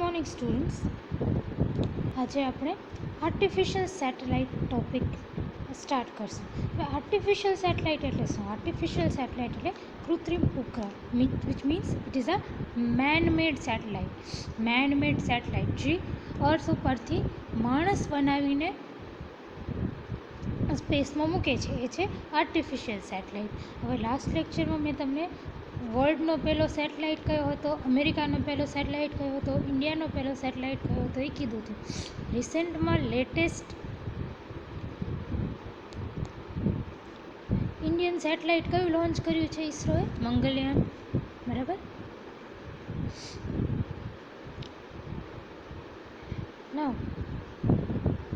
Morning students, આજે આપણે artificial satellite topic start કરશું. હવે આર્ટિફિશિયલ સેટેલાઇટ એટલે શું? આર્ટિફિશિયલ સેટેલાઇટ એટલે કૃત્રિમ ઉપગ્રહ, which means it is a made satellite જે અર્થ ઉપરથી માણસ બનાવીને સ્પેસમાં મૂકે છે, એ છે આર્ટિફિશિયલ સેટેલાઇટ. હવે લાસ્ટ લેક્ચરમાં મેં તમને વર્લ્ડનો પહેલો સેટેલાઇટ કયો હતો, અમેરિકાનો પહેલો સેટેલાઇટ કયો હતો, ઇન્ડિયાનો પહેલો સેટેલાઇટ કયો હતો એ કીધું હતું. રિસેન્ટમાં લેટેસ્ટ ઇન્ડિયન સેટેલાઇટ કયું લોન્ચ કર્યું છે ઇસરોએ? મંગલયાન. બરાબર. નાઉ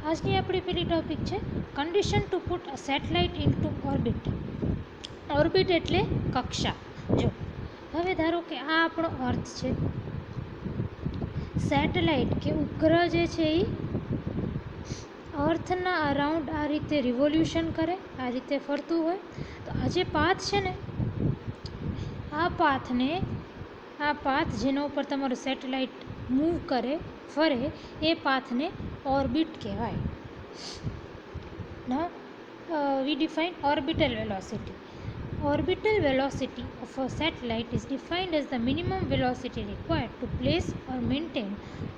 આજની આપણી પેલી ટોપિક છે condition two put a satellite into orbit. Orbit એટલે કક્ષા. જો હવે ધારો કે આ આપણો અર્થ છે. સેટેલાઇટ કે ઉપગ્રહ જે છે એ અર્થના અરાઉન્ડ આ રીતે રિવોલ્યુશન કરે, આ રીતે ફરતું હોય. તો આ જે પાથ છે ને, આ પાથ જેના ઉપર તમારું સેટેલાઇટ મૂવ કરે, ફરે, એ પાથને ઓર્બિટ કહેવાય. Now we define orbital velocity. Orbital velocity of a satellite is defined as the minimum velocity required to place or maintain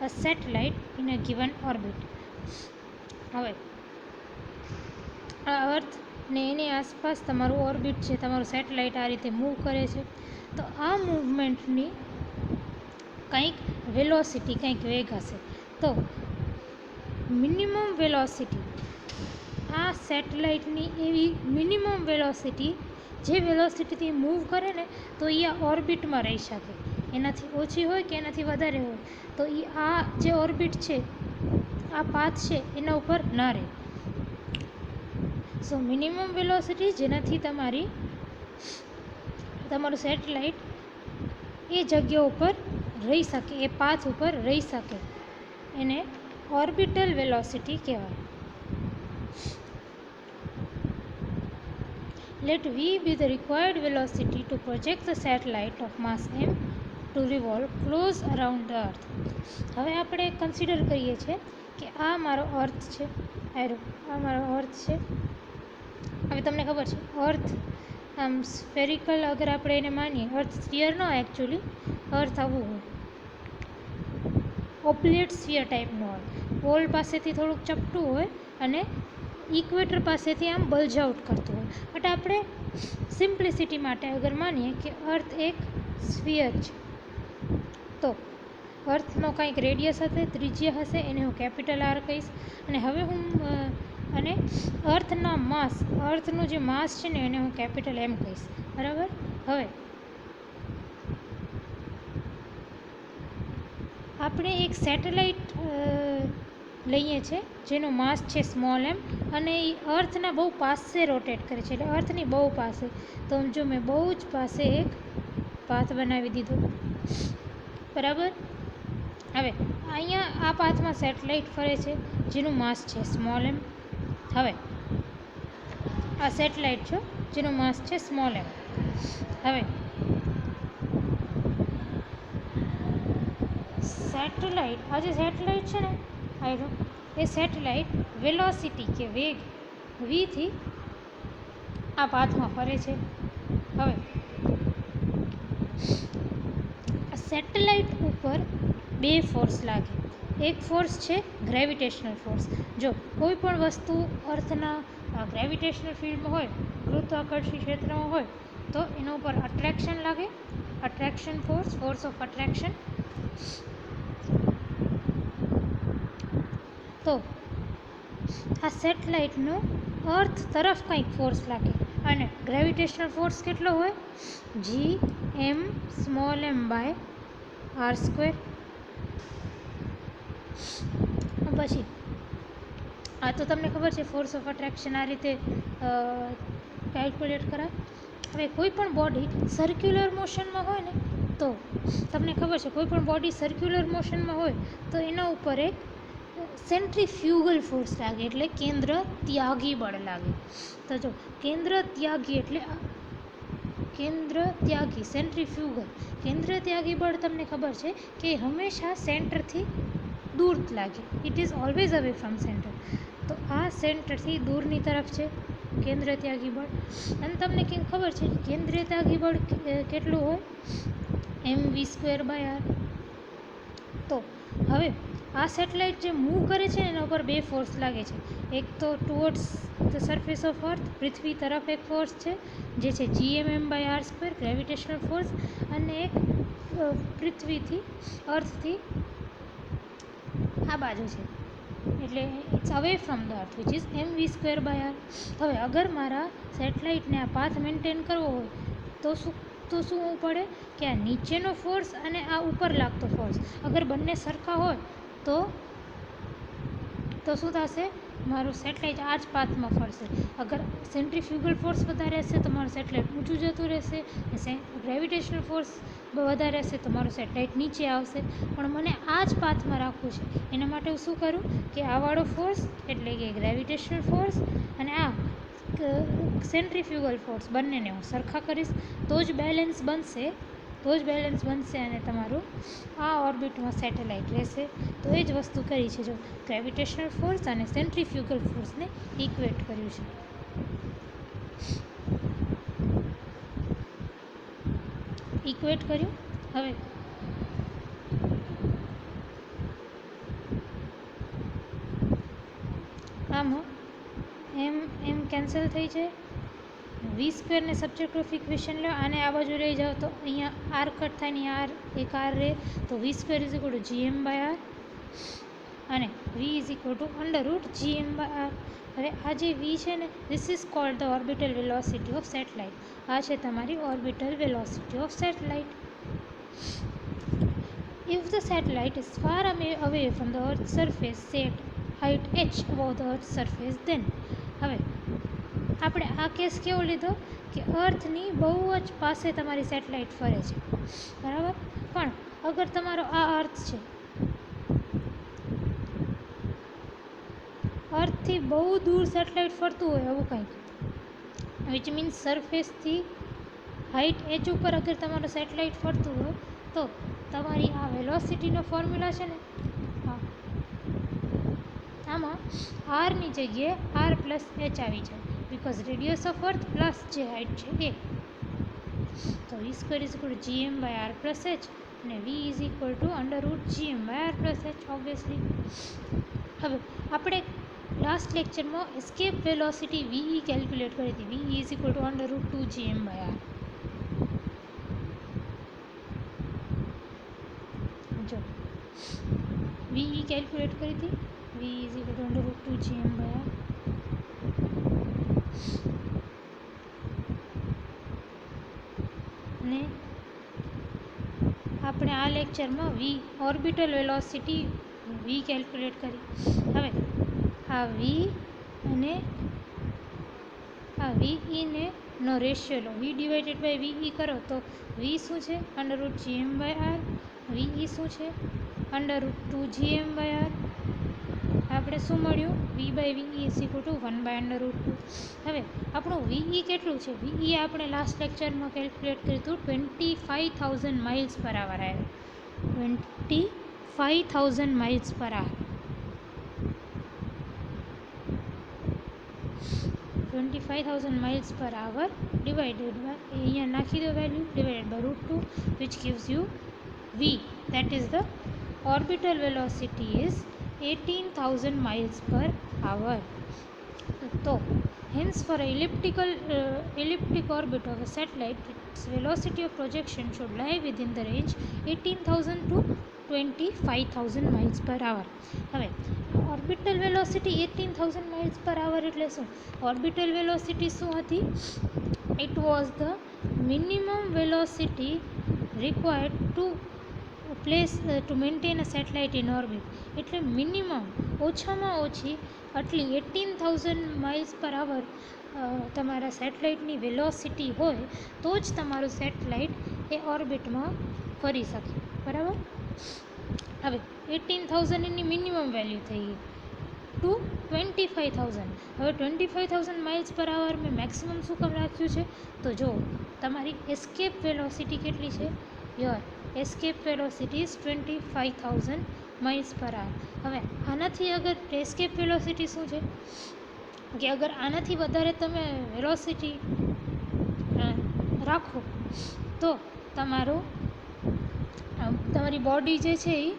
a satellite in a given orbit. હવે આ અર્થ ને એની આસપાસ તમારું ઓર્બિટ છે, તમારું સેટેલાઇટ આ રીતે મૂવ કરે છે. તો આ મૂવમેન્ટની કંઈક વેલોસિટી, કંઈક વેગ હશે. તો મિનિમમ વેલોસિટી, આ સેટેલાઇટની એવી મિનિમમ વેલોસિટી, જે વેલોસિટીથી મૂવ કરે ને તો એ આ ઓર્બિટમાં રહી શકે. એનાથી ઓછી હોય કે એનાથી વધારે હોય તો એ આ જે ઓર્બિટ છે, આ પાથ છે, એના ઉપર ના રહે. સો મિનિમમ વેલોસિટી જેનાથી તમારું સેટેલાઇટ એ જગ્યા ઉપર રહી શકે, એ પાથ ઉપર રહી શકે, એને ઓર્બિટલ વેલોસિટી કહેવાય. Let v be the required velocity to project the satellite of mass m to revolve close around the earth. હવે આપણે કન્સિડર કરીએ છીએ કે આ મારો અર્થ છે, આ મારો અર્થ છે. હવે તમને ખબર છે અર્થ આમ સ્ફેરિકલ, અગર આપણે એને માનીએ, અર્થ સ્ફિયર ન હોય, એકચ્યુઅલી અર્થ આવું હોય, ઓપ્લેટ સ્ફિયર ટાઈપનું હોય, પોલ પાસેથી થોડુંક ચપટું હોય અને ઇક્વેટર પાસેથી આમ બલ્જ આઉટ કરતું હોય. બટ આપણે સિમ્પ્લિસિટી માટે અગર માનીએ કે અર્થ એક સ્ફિયર છે, તો અર્થનો કંઈક રેડિયસ હશે, ત્રિજ્યા હશે, એને હું કેપિટલ આર કહીશ. અને હવે અને અર્થના માસ, અર્થનું જે માસ છે ને એને હું કેપિટલ એમ કહીશ. બરાબર. હવે આપણે એક સેટેલાઇટ લઈએ છીએ જેનું માસ છે સ્મોલ એમ, અને એ અર્થના બહુ પાસે રોટેટ કરે છે, એટલે અર્થની બહુ પાસે. તો જો મેં બહુ જ પાસે એક પાથ બનાવી દીધો. બરાબર. હવે અહીંયા આ પાથમાં સેટેલાઇટ ફરે છે જેનું માસ છે સ્મોલ એમ. હવે આ સેટેલાઇટ છે જેનું માસ છે સ્મોલ એમ. હવે સેટેલાઇટ, આ જે સેટેલાઇટ છે ને, એ સેટેલાઇટ વેલોસિટી કે વેગ વીથી આ પાથમાં ફરે છે. હવે આ સેટેલાઇટ ઉપર બે ફોર્સ લાગે. એક ફોર્સ છે ગ્રેવિટેશનલ ફોર્સ. જો કોઈ પણ વસ્તુ અર્થના ગ્રેવિટેશનલ ફિલ્ડમાં હોય, ગુરુત્વાકર્ષી ક્ષેત્રમાં હોય, તો એના ઉપર અટ્રેક્શન લાગે, attraction force, force of attraction. તો આ સેટેલાઇટનો અર્થ તરફ કંઈક ફોર્સ લાગે, અને ગ્રેવિટેશનલ ફોર્સ કેટલો હોય? G M small M by R square. પછી આ તો તમને ખબર છે ફોર્સ ઓફ અટ્રેક્શન આ રીતે કેલ્ક્યુલેટ કરાય. હવે કોઈ પણ બોડી સર્ક્યુલર મોશનમાં હોય ને, તો તમને ખબર છે કોઈ પણ બોડી સર્ક્યુલર મોશનમાં હોય તો એના ઉપર એક સેન્ટ્રીફ્યુગલ ફોર્સ લાગે, એટલે કેન્દ્ર ત્યાગી બળ લાગે. તો જો કેન્દ્ર ત્યાગી એટલે કેન્દ્ર ત્યાગી સેન્ટ્રીફ્યુગલ. કેન્દ્ર ત્યાગી બળ તમને ખબર છે કે હંમેશા સેન્ટરથી દૂર લાગે, it is always away from centre. તો આ સેન્ટરથી દૂરની તરફ છે કેન્દ્ર ત્યાગી બળ. અને તમને કેમ ખબર છે કે કેન્દ્ર ત્યાગી બળ કેટલું હોય? mv²/r. તો હવે આ સેટેલાઇટ જે મૂવ કરે છે એના ઉપર બે ફોર્સ લાગે છે. એક તો towards the surface of earth, પૃથ્વી તરફ એક ફોર્સ છે જે છે gmm/r², ગ્રેવિટેશનલ ફોર્સ. અને એક પૃથ્વીથી અર્થથી આ બાજુ છે, એટલે it's away from the earth which is mv²/r. હવે અગર મારા સેટેલાઇટને આ પાથ મેન્ટેન કરવો હોય તો શું હોવું પડે કે આ નીચેનો ફોર્સ અને આ ઉપર લાગતો ફોર્સ અગર બંને સરખા હોય તો શું થશે? મારું સેટેલાઇટ આ જ પાથમાં ફરશે. અગર સેન્ટ્રીફ્યુગલ ફોર્સ વધારે હશે તો મારું સેટેલાઇટ ઊંચું જતું રહેશે, ગ્રેવિટેશનલ ફોર્સ વધારે હશે તો મારું સેટેલાઇટ નીચે આવશે. પણ મને આ જ પાથમાં રાખવું છે. એના માટે હું શું કરું કે આ વાળો ફોર્સ એટલે કે ગ્રેવિટેશનલ ફોર્સ અને આ સેન્ટ્રીફ્યુગલ ફોર્સ બંનેને હું સરખા કરીશ તો જ બેલેન્સ બનશે અને તમારું આ ઓર્બિટમાં સેટેલાઇટ રહેશે. તો એ જ વસ્તુ કરી છે, જો ગ્રેવિટેશનલ ફોર્સ અને સેન્ટ્રીફ્યુગલ ફોર્સને ઇક્વેટ કર્યું છે. ઇક્વેટ કર્યું. હવે આમાં એમ કેન્સલ થઈ જાય. v² ને સબ્જેક્ટ ઓફ ઇક્વેશન લો, આને આ બાજુ લઈ જાઓ તો અહીંયા r કટ થાય ને r એક r રહે, તો v² = gm/r અને v = √gm/r. હવે આ જે v છે ને, this is called the orbital velocity of satellite. આ છે તમારી orbital velocity of satellite. If the satellite is far away from the Earth's surface, say at height h above the Earth's surface, then હવે આપણે આ case કેવો લીધો કે અર્થની બહુ જ પાસે તમારી સેટેલાઇટ ફરે છે, બરાબર. પણ અગર તમારો આ અર્થ છે, અર્થથી બહુ દૂર સેટેલાઇટ ફરતું હોય એવું કંઈક, વિચ મીન્સ સરફેસથી હાઇટ એચ ઉપર અગર તમારું સેટેલાઇટ ફરતું હોય તો તમારી આ વેલોસિટીનો ફોર્મ્યુલા છે ને, આમાં આરની જગ્યાએ r + h આવી જાય, because radius of earth plus જે હાઇટ છે એ. તો v² = gm/r + h અને v = √gm/r + h ઓબ્વિયસલી. હવે આપણે લાસ્ટ લેક્ચરમાં એસ્કેપ વેલોસિટી ve કેલ્ક્યુલેટ કરી હતી. ve = √2gm/r. જો ve કેલ્ક્યુલેટ કરી હતી, v = √2gm/r. અને આપણે આ લેક્ચરમાં ઓર્બિટલ વેલોસિટી v કેલ્ક્યુલેટ કરી. હવે આ v અને આ ve ને નો રેશિયો લો, v/ve કરો તો v શું છે? √gm/r. ve શું છે? √2gm/r. આપણે શું મળ્યું? v/ve = 1/√2. હવે આપણું ve કેટલું છે? ve આપણે લાસ્ટ લેક્ચરમાં કેલ્ક્યુલેટ કર્યું હતું 25,000 miles per hour આવ્યું. 25,000 miles per hour. 25,000 miles per hour divided by, અહીંયા નાખી દો value, divided by √2, which gives you v, that is the orbital velocity is 18,000 miles per hour. So hence for an elliptic orbit of a satellite, its velocity of projection should lie within the range 18,000 to 25,000 miles per hour. હવે orbital velocity 18,000 miles per hour એટલે શું? Orbital velocity શું હતી? It was the minimum velocity required to maintain a satellite in orbit. એટલે minimum ઓછામાં ઓછી આટલી 18,000 miles per hour તમારા સેટેલાઇટની વેલોસિટી હોય તો જ તમારું સેટેલાઇટ એ ઓર્બિટમાં ફરી શકે, બરાબર. હવે 18,000 એની મિનિમમ વેલ્યુ થઈ ગઈ. ટુ 25,000. હવે 25,000 માઇલ્સ પર આવર મેં મેક્સિમમ શું કામ રાખ્યું છે? તો જો તમારી એસ્કેપ વેલોસિટી કેટલી છે? Your escape velocity is 25,000 miles પર આવર. હવે આનાથી અગર એસ્કેપ વેલોસિટી શું છે કે અગર આનાથી વધારે તમે વેલોસિટી રાખો તો તમારી બોડી જે છે એ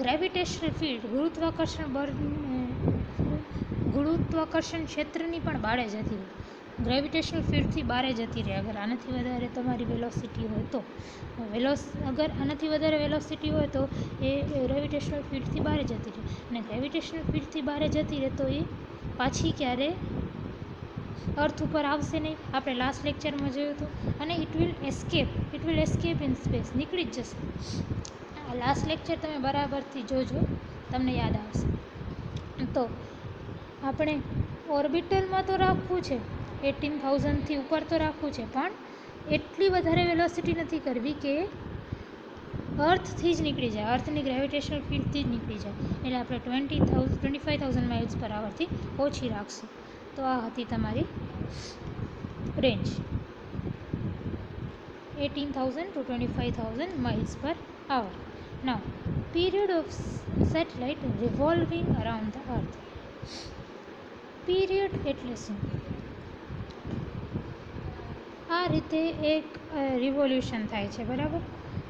ગ્રેવિટેશનલ ફિલ્ડ ગુરુત્વાકર્ષણ ક્ષેત્રની પણ બહાર જતી રહે, ગ્રેવિટેશનલ ફિલ્ડથી બહાર જતી રહે અગર આનાથી વધારે તમારી વેલોસિટી હોય તો. અગર આનાથી વધારે વેલોસિટી હોય તો એ ગ્રેવિટેશનલ ફિલ્ડથી બહાર જતી રહે, અને ગ્રેવિટેશનલ ફિલ્ડથી બહાર જતી રહે તો એ પાછી ક્યારે અર્થ ઉપર આવશે નહીં, આપણે લાસ્ટ લેક્ચરમાં જોયું હતું. અને it will escape in space, નીકળી જ જશે. લાસ્ટ લેક્ચર તમે બરાબરથી જોજો, તમને યાદ આવશે. તો આપણે ઓર્બિટલમાં તો રાખવું છે, 18,000થી ઉપર તો રાખવું છે, પણ એટલી વધારે વેલોસિટી નથી કરવી કે અર્થથી જ નીકળી જાય, અર્થની ગ્રેવિટેશનલ ફિલ્ડથી જ નીકળી જાય. એટલે આપણે 25,000 માઇલ્સ પર આવરથી ઓછી રાખશું. તો આ હતી તમારી range, 18,000 to 25,000 miles per hour. Now, period of satellite revolving around the earth. Period એટલે શું? આ રીતે એક રિવોલ્યુશન થાય છે, બરાબર.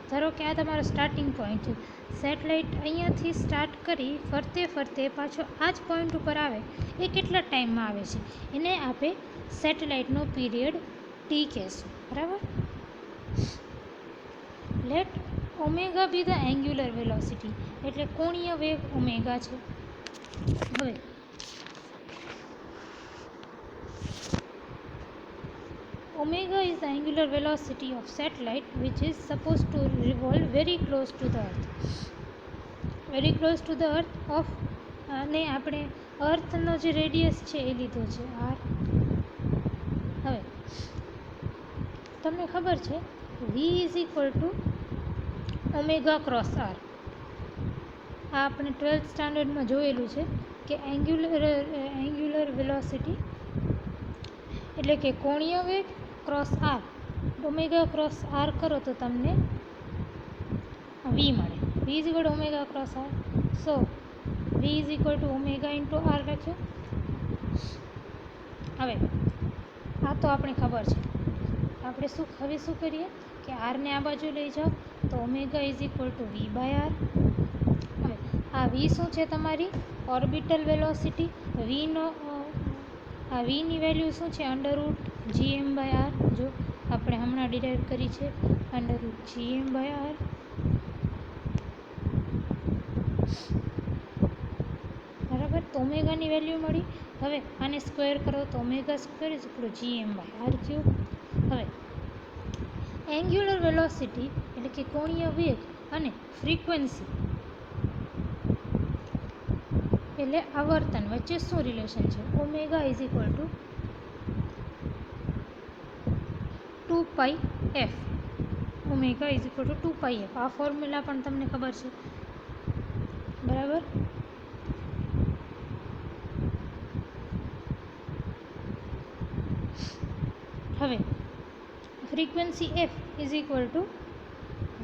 ધારો કે આ તમારો સ્ટાર્ટિંગ પોઈન્ટ છે, સેટેલાઇટ અહીંયાથી સ્ટાર્ટ કરી ફરતે ફરતે પાછો આ જ પોઈન્ટ ઉપર આવે, એ કેટલા ટાઈમમાં આવે છે એને આપણે સેટેલાઇટનો પીરિયડ ટી કહેશું, બરાબર. Let omega be the angular velocity, એટલે કોણીય વેગ ઓમેગા છે. હવે omega is the angular velocity of satellite which is supposed to revolve very close to the earth, of અને આપણે અર્થનો જે રેડિયસ છે એ લીધો છે r. હવે તમને ખબર છે v is equal to omega cross r. આ આપણે 12th સ્ટાન્ડર્ડમાં જોયેલું છે કે એંગ્યુલર વેલોસિટી એટલે કે કોણીય વેગ cross R, omega cross R કરો તો તમને વી મળે. V is equal to omega cross R. So V is equal to omega into R લખ્યો. હવે આ તો આપણે ખબર છે. આપણે હવે શું કરીએ કે આરને આ બાજુ લઈ જાઓ તો omega is equal to V by R. હવે આ વી શું છે? તમારી ઓર્બિટલ વેલોસિટી. આ વીની વેલ્યુ શું છે? Underroot gm by R. જો આપણે હમણાં ડિરાઈવ કરી છે, અંડરરૂટ gm બાય આર. બરાબર. તો ઓમેગાની વેલ્યુ મળી. હવે આને સ્ક્વેર કરો તો omega square is equal to gm by R cube. હવે એંગ્યુલર વેલોસિટી એટલે કે કોણીય વેગ અને ફ્રીક્વન્સી એટલે આવર્તન વચ્ચે શું રિલેશન છે? Omega is equal two 2πf. Omega is equal two 2πf. આ ફોર્મ્યુલા પણ તમને ખબર છે, બરાબર. હવે frequency f is equal two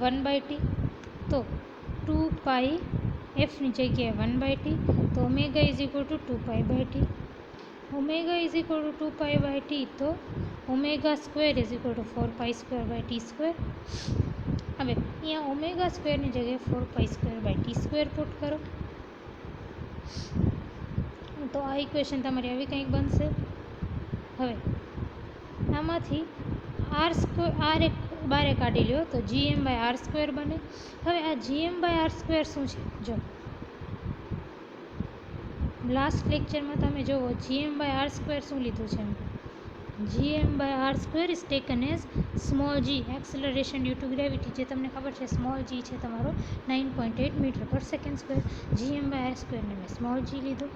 1/t. તો 2πfની જગ્યાએ 1/t, તો omega is equal two 2π/t. Omega is equal two 2π/t, તો omega square is equal two 4π²/t². હવે અહીંયા ઓમેગા સ્ક્વેરની જગ્યાએ 4π²/t² પુટ કરો તો આ ઇક્વેશન તમારી આવી કંઈક બનશે. હવે આમાંથી આર એક બારે કાઢી લ્યો તો gm/r² બને. હવે આ gm/r² શું છે? જો લાસ્ટ લેક્ચરમાં તમે જુઓ gm/r² શું લીધું છે? gm/r² is taken as small g, acceleration due to gravity. જે તમને ખબર છે સ્મોલ g છે તમારો 9.8 મીટર/સેકન્ડ². gm/r² ને મેં સ્મોલ g લીધો.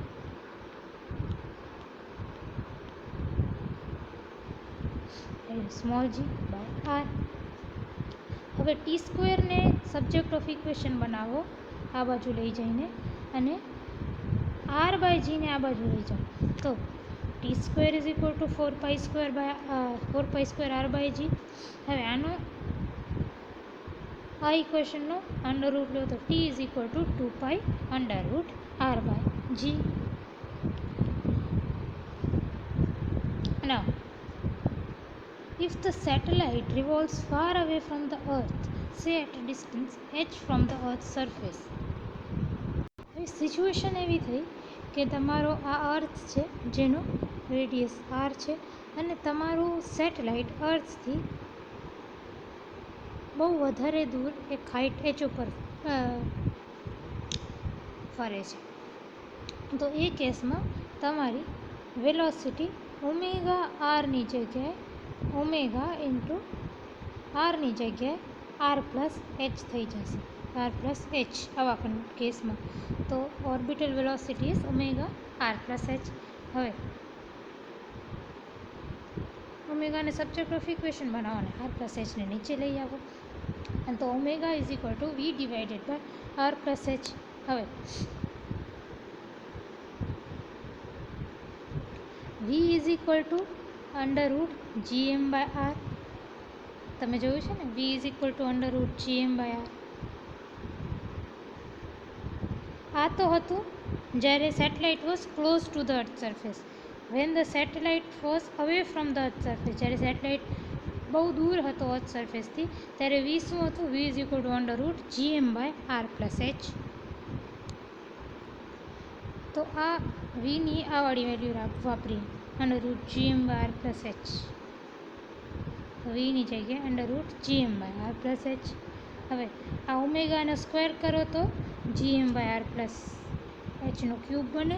Small g by R. હવે t² ને સબ્જેક્ટ ઓફ ઇક્વેશન બનાવો આ બાજુ લઈ જઈને, અને r/g ને આ બાજુ લઈ જાઓ તો t² is equal two 4π² r/g. હવે આનો આ ઇક્વેશનનો અંડર રૂટ લો તો t is equal to 2π √r/g. Now, if the satellite revolves far away from the Earth, say at a distance h from the Earth's surface. હવે situation એવી થઈ કે તમારો આ અર્થ છે જેનો રેડિયસ r છે અને તમારું સેટેલાઇટ અર્થથી બહુ વધારે દૂર એક હાઇટ h ઉપર ફરે છે. તો એ કેસમાં તમારી વેલોસિટી ઓમેગા આરની જગ્યાએ ઓમેગા ઇન્ટુ આરની જગ્યાએ r+h થઈ જશે. r+h આવા કેસમાં તો orbital velocity is omega r+h. હવે ઓમેગાને સબ્જેક્ટ ઓફ ઇક્વેશન બનાવો અને r+h ને નીચે લઈ આવો અને તો omega is equal to v divided by r+h. હવે v is equal two √gm/r. તમે જોયું છે ને, v is equal two √gm/r. આ તો હતું જ્યારે satellite was close to the earth surface. When the satellite was away from the earth surface, જ્યારે સેટેલાઇટ બહુ દૂર હતો અર્થ સરફેસથી, ત્યારે v શું હતું? v is equal two √gm/r+h. તો આ vની આ વાળી વેલ્યુ વાપરીએ √gm/r+h. vની જગ્યાએ √gm/r+h. હવે આ ઓમેગાનો સ્ક્વેર કરો તો gm/r+h નો ક્યુબ બને.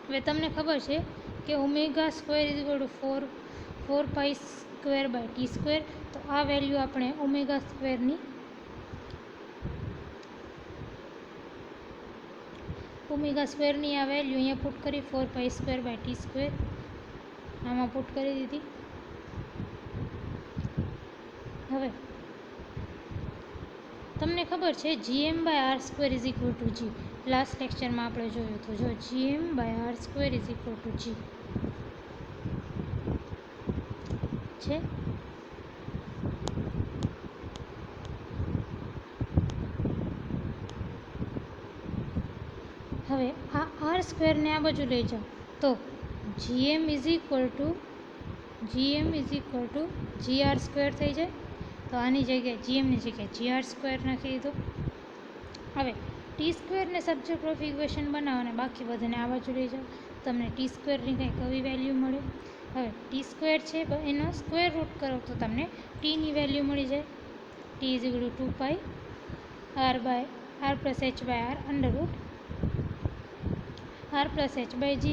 હવે તમને ખબર છે કે omega square is equal two 4π²/t². તો આ વેલ્યુ આપણે ઓમેગા સ્ક્વેરની આ વેલ્યુ અહીંયા પુટ કરી 4π²/t². આમાં પુટ કરી દીધી. હવે તમને ખબર છે gm/r² is equal two g. Last લેક્ચરમાં આપણે જોયું હતું. જો gm/r² is equal two g છે. હવે આ r² ને આ બાજુ લઈ જાઓ તો gm is equal two gr² થઈ જાય. તો આની જગ્યાએ gmની જગ્યાએ gr² નાખી દીધો. હવે t² ને સબ્જેક્ટ ઓફ ઇક્વેશન બનાવો અને બાકી બધાને આ બાજુ લઈ જાઓ. તમને t² ની કંઈક આવી વેલ્યુ મળે. હવે t² છે એનો સ્ક્વેર રૂટ કરો તો તમને tની વેલ્યુ મળી જાય. t is equal to 2π r+h/r √r+h/g.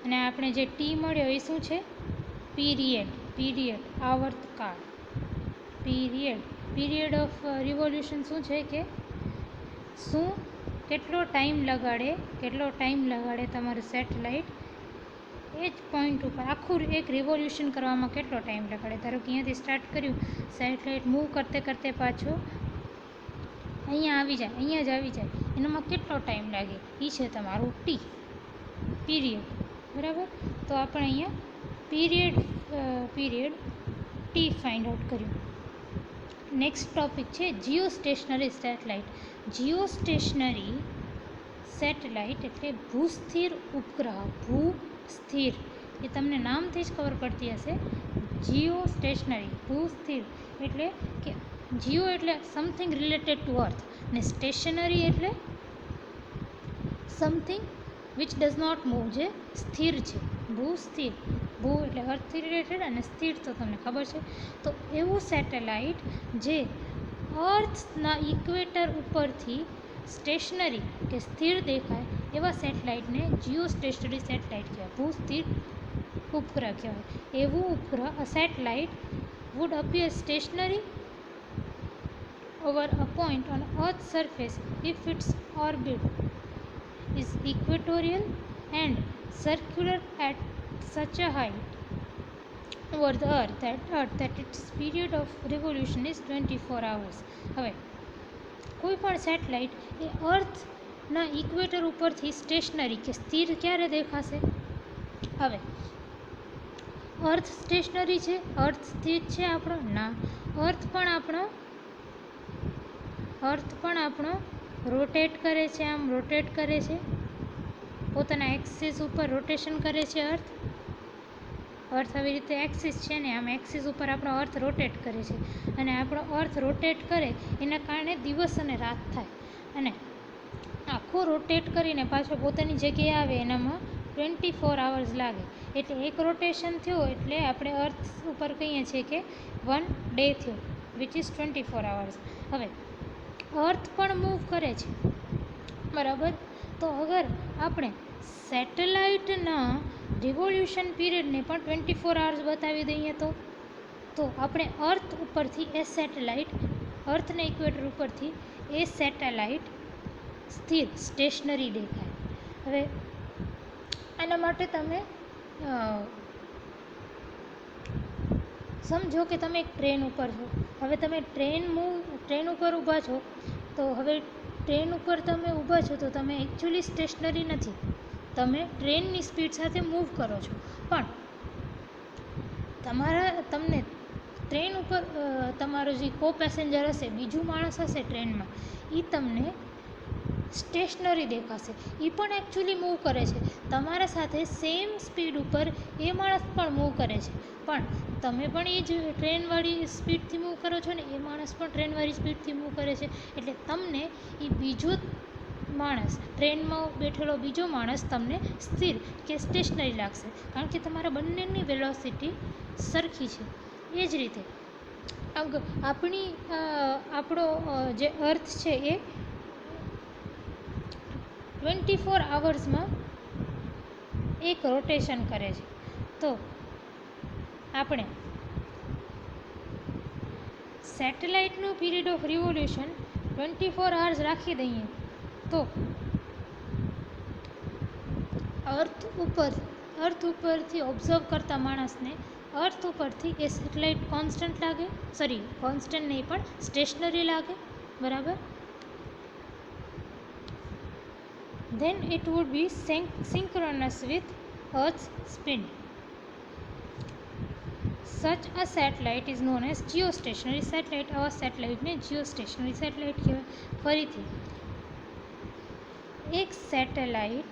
અને આપણે જે t મળ્યો એ શું છે? પીરિયડ આવર્તકાળ. પીરિયડ ઓફ રિવોલ્યુશન શું છે કે કેટલો ટાઈમ લગાડે તમારું સેટેલાઇટ એ જ પોઈન્ટ ઉપર આખું એક રિવોલ્યુશન કરવામાં કેટલો ટાઈમ લગાડે. ધારો કે અહીંયાથી સ્ટાર્ટ કર્યું, સેટેલાઇટ મૂવ કરતે પાછો અહીંયા જ આવી જાય એનામાં કેટલો ટાઈમ લાગે એ છે તમારું ટી પીરિયડ. બરાબર. તો આપણે અહીંયા પીરિયડ ટી ફાઇન્ડ આઉટ કર્યું. નેક્સ્ટ ટોપિક છે જીઓસ્ટેશનરી સેટેલાઇટ. જીઓસ્ટેશનરી સેટેલાઇટ એટલે ભૂસ્થિર ઉપગ્રહ. ભૂસ્થિર એ તમને નામથી જ ખબર પડતી હશે. જીઓસ્ટેશનરી ભૂસ્થિર એટલે કે જીઓ એટલે સમથિંગ રિલેટેડ ટુ અર્થ ને સ્ટેશનરી એટલે something which does not move, જે સ્થિર છે. ભૂસ્થિર, ભૂ એટલે અર્થથી રિલેટેડ અને સ્થિર તો તમને ખબર છે. તો એવું સેટેલાઇટ જે અર્થના ઇક્વેટર ઉપરથી સ્ટેશનરી કે સ્થિર દેખાય એવા સેટેલાઇટને જીઓસ્ટેશનરી સેટેલાઇટ કહેવાય. ભૂસ્થિર ઉપગ્રહ કહેવાય. એવું ઉપગ્રહ satellite would appear stationary over a point on Earth's surface if its orbit is equatorial and circular at such a height over the Earth that its period of revolution is 24 hours. હવે કોઈ પણ satellite એ ના equator ઉપરથી stationary કે સ્થિર ક્યારે દેખાશે? હવે અર્થ સ્ટેશનરી છે, અર્થ સ્થિર છે આપણો? ના, અર્થ પણ આપણો રોટેટ કરે છે, આમ રોટેટ કરે છે, પોતાના એક્સિસ ઉપર રોટેશન કરે છે અર્થ આવી રીતે એક્સિસ છે ને, આમ એક્સિસ ઉપર આપણો અર્થ રોટેટ કરે છે, અને આપણો અર્થ રોટેટ કરે એના કારણે દિવસ અને રાત થાય, અને આખો રોટેટ કરીને પાછો પોતાની જગ્યાએ આવે એનામાં 24 hours લાગે. એટલે એક રોટેશન થયો એટલે આપણે અર્થ ઉપર કહીએ છીએ કે 1 day થયો, વિચ ઇઝ 24 hours. હવે અર્થ પણ મૂવ કરે છે, બરાબર? તો અગર આપણે સેટેલાઇટના રિવોલ્યુશન પીરિયડને પણ 24 hours બતાવી દઈએ તો આપણે અર્થ ઉપરથી એ સેટેલાઇટ, અર્થના ઇક્વેટર ઉપરથી એ સેટેલાઇટ સ્થિર સ્ટેશનરી દેખાય. હવે આના માટે તમે સમજો કે તમે એક ટ્રેન ઉપર છો. હવે તમે ટ્રેન ઉપર ઊભા છો, તો હવે ટ્રેન ઉપર તમે ઊભા છો તો તમે એકચ્યુઅલી સ્ટેશનરી નથી, તમે ટ્રેનની સ્પીડ સાથે મૂવ કરો છો, પણ તમને ટ્રેન ઉપર તમારો જે કો પેસેન્જર હશે, બીજું માણસ હશે ટ્રેનમાં, એ તમને સ્ટેશનરી દેખાશે. એ પણ એકચ્યુઅલી મૂવ કરે છે તમારા સાથે સેમ સ્પીડ ઉપર, એ માણસ પણ મૂવ કરે છે, પણ તમે પણ એ જ ટ્રેનવાળી સ્પીડથી મૂવ કરો છો ને, એ માણસ પણ ટ્રેનવાળી સ્પીડથી મૂવ કરે છે. એટલે તમને એ બીજો માણસ, ટ્રેનમાં બેઠેલો બીજો માણસ તમને સ્થિર કે સ્ટેશનરી લાગશે, કારણ કે તમારા બંનેની વેલોસિટી સરખી છે. એ જ રીતે આપણો જે અર્થ છે એ 24 hours એક રોટેશન કરે છે. તો આપણે સેટેલાઇટનું પીરિયડ ઓફ રિવોલ્યુશન 24 hours રાખી દઈએ તો અર્થ ઉપરથી ઓબ્ઝર્વ કરતા માણસને અર્થ ઉપરથી એ સેટેલાઇટ કોન્સ્ટન્ટ નહીં પણ સ્ટેશનરી લાગે, બરાબર? then it would be synchronous with Earth's spin. Such a satellite is known as geostationary satellite. આવા સેટેલાઇટને geostationary satellite કહેવાય. ફરીથી, એક સેટેલાઇટ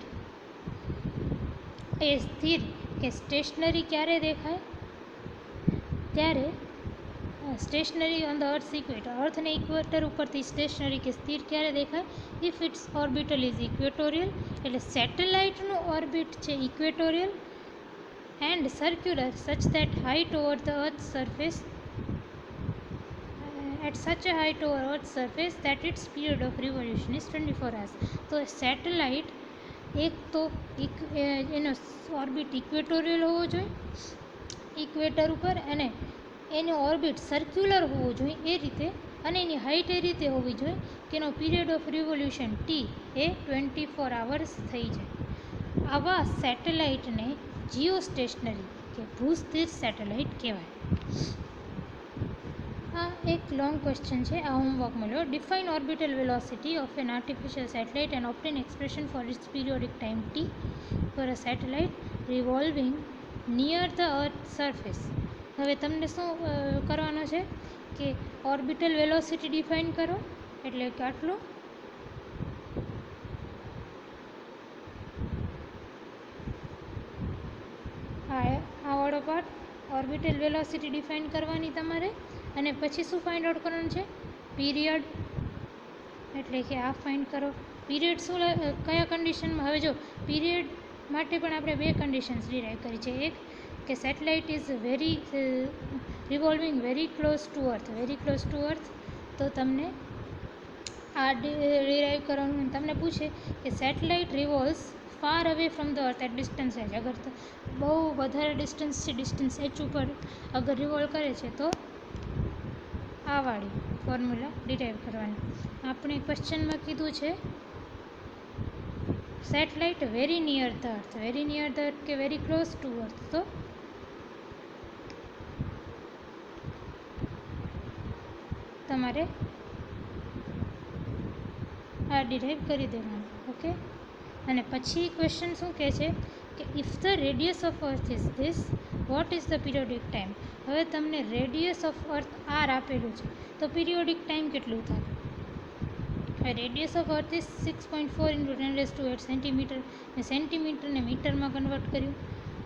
એ સ્થિર કે સ્ટેશનરી ક્યારે દેખાય? ત્યારે stationary on the earth equator, અર્થને ઇક્વેટર ઉપરથી સ્ટેશનરી કે સ્થિર ક્યારે દેખાય? If its orbital is equatorial, એટલે સેટેલાઇટનું ઓર્બિટ છે equatorial and circular such that height over the earth surface at such a height over Earth's surface that its period of revolution is 24 hours. તો satellite એક તો એનો orbit equatorial હોવો જોઈએ, equator ઉપર, અને એનો ઓર્બિટ સર્ક્યુલર હોવો જોઈએ એ રીતે, અને એની હાઇટ એ રીતે હોવી જોઈએ કે એનો period of revolution T A 24 hours થઈ જાય. આવા સેટેલાઇટને જીઓસ્ટેશનરી કે ભૂસ્થિર સેટેલાઇટ કહેવાય. આ એક લોંગ ક્વેશ્ચન છે, આ હોમવર્ક મળ્યો. Define orbital velocity of an artificial satellite and obtain expression for its periodic time T for a satellite revolving near the earth surface. હવે તમને શું કરવાનું છે કે ઓર્બિટલ વેલોસિટી ડિફાઇન કરો, એટલે કે આટલું આ વાળો પાર્ટ, ઓર્બિટલ વેલોસિટી ડિફાઇન કરવાની તમારે, અને પછી શું ફાઇન્ડ આઉટ કરવાનું છે? પીરિયડ, એટલે કે આ ફાઇન્ડ કરો. પીરિયડ શું કયા કન્ડિશનમાં? હવે જો પીરિયડ માટે પણ આપણે બે કન્ડિશન્સ ડિરાઈવ કરી છે. એક કે satellite is revolving very close to earth, તો તમને આ ડિરાઈવ કરવાનું. તમને પૂછે કે satellite revolves far away from the earth at distance h, અગર બહુ વધારે ડિસ્ટન્સ છે, ડિસ્ટન્સ h ઉપર અગર રિવોલ્વ કરે છે તો આ વાળી ફોર્મ્યુલા ડિરાઈવ કરવાની. આપણે ક્વેશ્ચનમાં કીધું છે સેટેલાઇટ વેરી નિયર ધ અર્થ કે વેરી ક્લોઝ ટુ અર્થ, તો તમારે આ ડિરાઈવ કરી દેવાનું. ઓકે. અને પછી ક્વેશ્ચન શું કહે છે કે if the radius of earth is this, what is the periodic time. હવે તમને રેડિયસ ઓફ અર્થ આર આપેલું છે, તો પીરિયોડિક ટાઈમ કેટલું થાય? Radius of earth is 6.4 × 10⁸ centimetre. સેન્ટીમીટરને મીટરમાં કન્વર્ટ કર્યું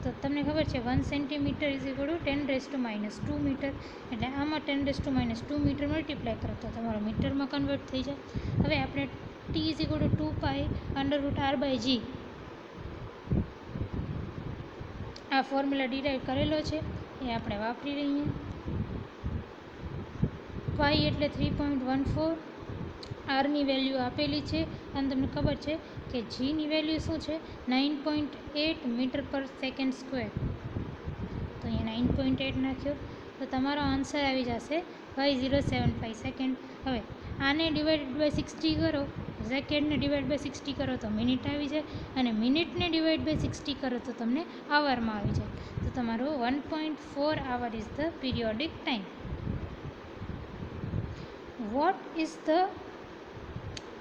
તો તમને ખબર છે 1 centimetre is equal to 10⁻² metre. એટલે આમાં 10⁻² મીટર મલ્ટીપ્લાય કરો તો તમારો મીટરમાં કન્વર્ટ થઈ જાય. હવે આપણે t is equal two 2π√r/g આ ફોર્મ્યુલા ડિરાઈવ કરેલો છે, એ આપણે વાપરી રહીએ. પાઈ એટલે 3.14, આરની વેલ્યુ આપેલી છે અને તમને ખબર છે કે જીની વેલ્યુ શું છે 9.8 મીટર પર સેકન્ડ સ્ક્વેર. તો અહીંયા 9.8 નાખ્યો તો તમારો આન્સર આવી જશે 5075 સેકન્ડ. હવે આને ડિવાઇડેડ બાય 60 કરો, સેકન્ડને ડિવાઇડ બાય 60 કરો તો મિનિટ આવી જાય, અને મિનિટને ડિવાઇડ બાય 60 કરો તો તમને આવરમાં આવી જાય. તો તમારો 1.4 hour is the periodic time. What is the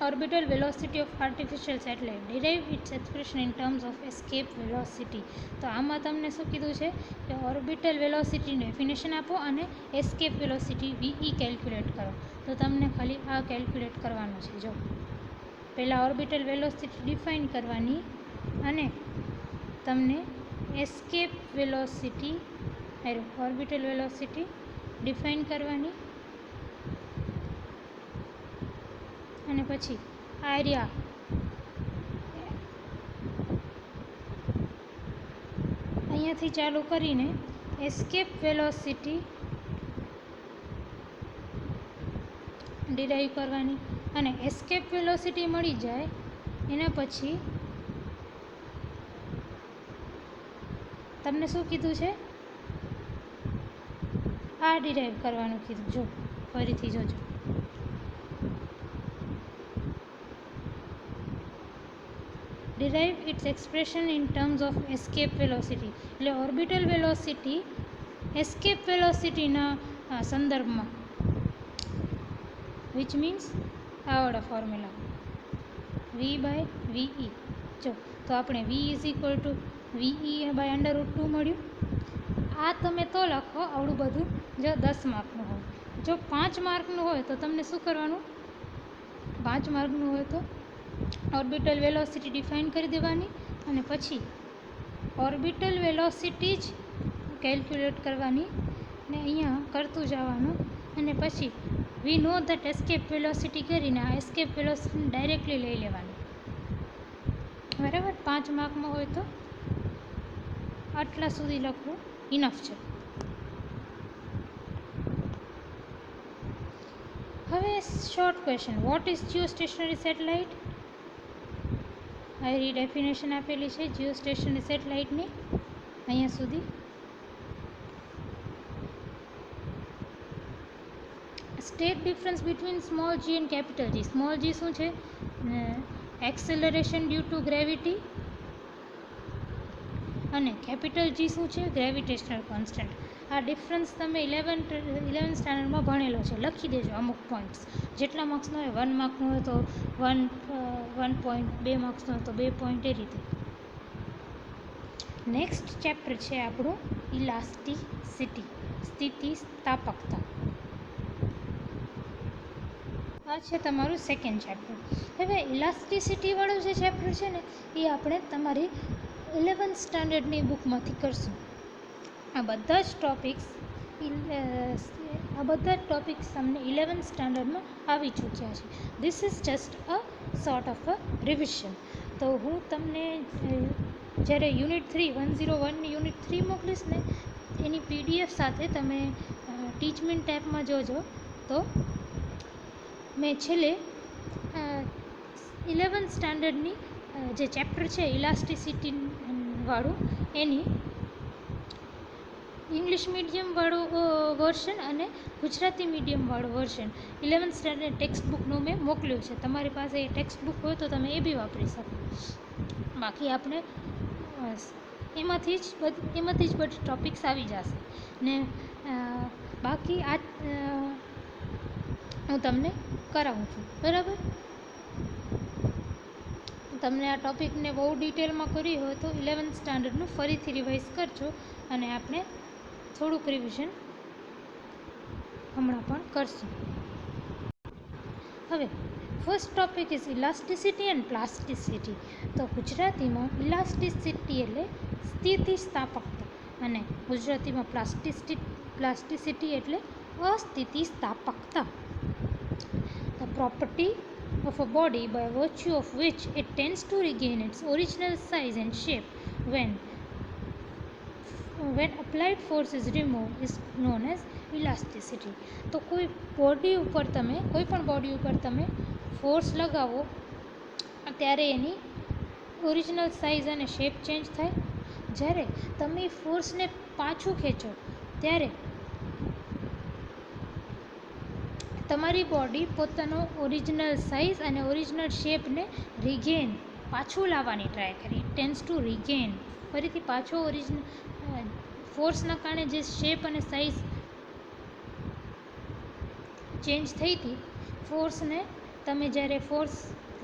orbital velocity of artificial satellite? Derive its expression in terms of escape velocity. તો આમાં તમને શું કીધું છે કે ઓર્બિટલ વેલોસિટીની ડેફિનેશન આપો અને એસ્કેપ વેલોસિટી VE કેલ્ક્યુલેટ કરો. તો તમને ખાલી આ કેલ્ક્યુલેટ કરવાનું છે. જો પહેલાં ઓર્બિટલ વેલોસિટી ડિફાઇન કરવાની અને તમને escape velocity orbital velocity define કરવાની, અને પછી આર્યા અહીંયાથી ચાલુ કરીને એસ્કેપ વેલોસિટી ડિરાઈવ કરવાની, અને એસ્કેપ વેલોસિટી મળી જાય એના પછી તમને શું કીધું છે આ ડિરાઈવ કરવાનું કીધું. જો ફરીથી જોજો. Derive its expression in terms of escape velocity. એટલે ઓર્બિટલ વેલોસિટી એસ્કેપ વેલોસિટીના સંદર્ભમાં, વિચ મીન્સ આવડા ફોર્મ્યુલા V/VE. જો તો આપણે V is equal two VE /√2 મળ્યું. આ તમે તો લખો આવડું બધું જો 10 માર્કનું હોય. જો 5 માર્કનું હોય તો તમને શું કરવાનું, 5 માર્કનું હોય તો ઓર્બિટલ વેલોસિટી ડિફાઇન કરી દેવાની, અને પછી ઓર્બિટલ વેલોસિટી જ કેલ્ક્યુલેટ કરવાની ને અહીંયા કરતું જવાનું, અને પછી વી નો ધેટ એસ્કેપ વેલોસિટી કરીને આ એસ્કેપ વેલોસિટી ડાયરેક્ટલી લઈ લેવાની. બરાબર. 5 માર્કમાં હોય તો આટલા સુધી લખવું ઇનફ છે. હવે short question, what is geostationary satellite? આવી ડેફિનેશન આપેલી છે જીઓસ્ટેશનરી સેટેલાઇટની અહીંયા સુધી. State difference between small G and capital G. Small G શું છે? એક્સેલરેશન ડ્યુ ટુ ગ્રેવિટી, અને કેપિટલ જી શું છે? Gravitational constant. આ ડિફરન્સ તમે 11th સ્ટાન્ડર્ડમાં ભણેલો છે, લખી દેજો અમુક પોઈન્ટ્સ. જેટલા માર્ક્સનો હોય, 1 માર્કનો હોય તો 1 પોઈન્ટ, 2 માર્ક્સનો હોય તો 2 પોઈન્ટ, એ રીતે. નેક્સ્ટ ચેપ્ટર છે આપણું ઇલાસ્ટિસિટી, સ્થિતિસ્થાપકતા. આ છે તમારું સેકન્ડ ચેપ્ટર. હવે ઇલાસ્ટિસિટીવાળું જે ચેપ્ટર છે ને એ આપણે તમારી 11th સ્ટાન્ડર્ડની બુકમાંથી કરશું. આ બધા જ ટોપિક્સ તમને 11th સ્ટાન્ડર્ડમાં આવી ચૂક્યા છે. This is just a sort of a revision. તો હું તમને જ્યારે યુનિટ 3 101ની યુનિટ 3 મોકલીશ ને એની PDF સાથે તમે ટીચમેન્ટ ટેપમાં જોજો. તો મેં છેલ્લે 11th સ્ટાન્ડર્ડની જે ચેપ્ટર છે ઇલાસ્ટિસિટી વાળું, એની ઇંગ્લિશ મીડિયમવાળું વર્ઝન અને ગુજરાતી મીડિયમવાળું વર્ઝન 11th સ્ટાન્ડર્ડ ટેક્સ્ટ બુકનું મેં મોકલ્યું છે. તમારી પાસે એ ટેક્સ્ટ બુક હોય તો તમે એ બી વાપરી શકો. બાકી આપણે એમાંથી જ બધી ટોપિક્સ આવી જશે ને. બાકી આ હું તમને કરાવું છું. બરાબર. તમને આ ટૉપિકને બહુ ડિટેલમાં કરવી હોય તો 11th સ્ટાન્ડર્ડનું ફરીથી રિવાઇઝ કરજો અને આપણે થોડુંક રિવિઝન હમણાં પણ કરશું. હવે first topic is elasticity and plasticity. તો ગુજરાતીમાં ઇલાસ્ટિસિટી એટલે સ્થિતિસ્થાપકતા અને ગુજરાતીમાં પ્લાસ્ટિસિટી એટલે અસ્થિતિસ્થાપકતા. The property of a body by virtue of which it tends to regain its original size and shape when applied force is removed is known as elasticity. તો કોઈ પણ બોડી ઉપર તમે ફોર્સ લગાવો ત્યારે એની ઓરિજિનલ સાઇઝ અને shape change થાય. જ્યારે તમે ફોર્સને પાછું ખેંચો ત્યારે તમારી બોડી પોતાનો ઓરિજિનલ સાઇઝ અને ઓરિજિનલ શેપને પાછું લાવવાની ટ્રાય કરી. ટેન્સ ટુ રિગેન, ફરીથી પાછો ફોર્સના કારણે જે શેપ અને સાઇઝ ચેન્જ થઈ હતી, ફોર્સને તમે જ્યારે ફોર્સ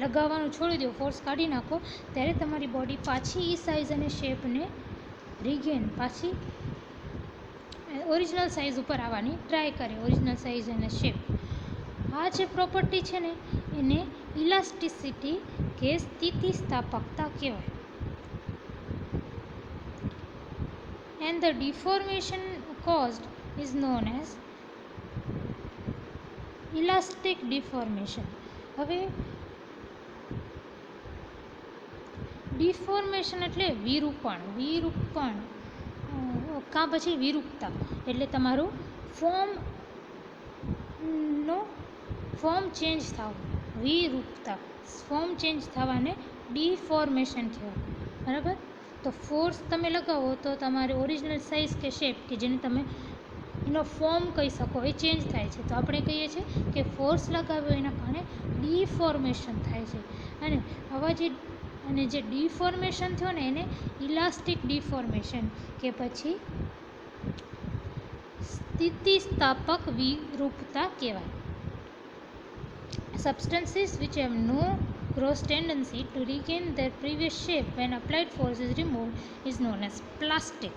લગાવવાનું છોડી દો, ફોર્સ કાઢી નાખો, ત્યારે તમારી બોડી પાછી એ સાઇઝ અને શેપને પાછી ઓરિજિનલ સાઇઝ ઉપર આવવાની ટ્રાય કરે, ઓરિજિનલ સાઇઝ અને શેપ. આ જે પ્રોપર્ટી છે ને એને ઇલાસ્ટિસિટી કે સ્થિતિસ્થાપકતા કહેવાય. And the deformation caused is known as elastic deformation. હવે ડિફોર્મેશન એટલે વિરૂપણ કાં પછી વિરૂપતા, એટલે તમારું ફોર્મ ચેન્જ થવું. વિરૂપતા, ફોર્મ ચેન્જ થવાને ડિફોર્મેશન કહેવાય. બરાબર? તો ફોર્સ તમે લગાવો તો તમારી ઓરિજિનલ સાઇઝ કે શેપ કે જેને તમે એનો ફોર્મ કહી શકો એ ચેન્જ થાય છે. તો આપણે કહીએ છીએ કે ફોર્સ લગાવ્યો એના કારણે ડિફોર્મેશન થાય છે. અને જે ડિફોર્મેશન થયો ને એને ઇલાસ્ટિક ડિફોર્મેશન કે પછી સ્થિતિસ્થાપક વિરૂપતા કહેવાય. Substances which have no gross tendency to regain their previous shape when applied force is removed is known as plastic.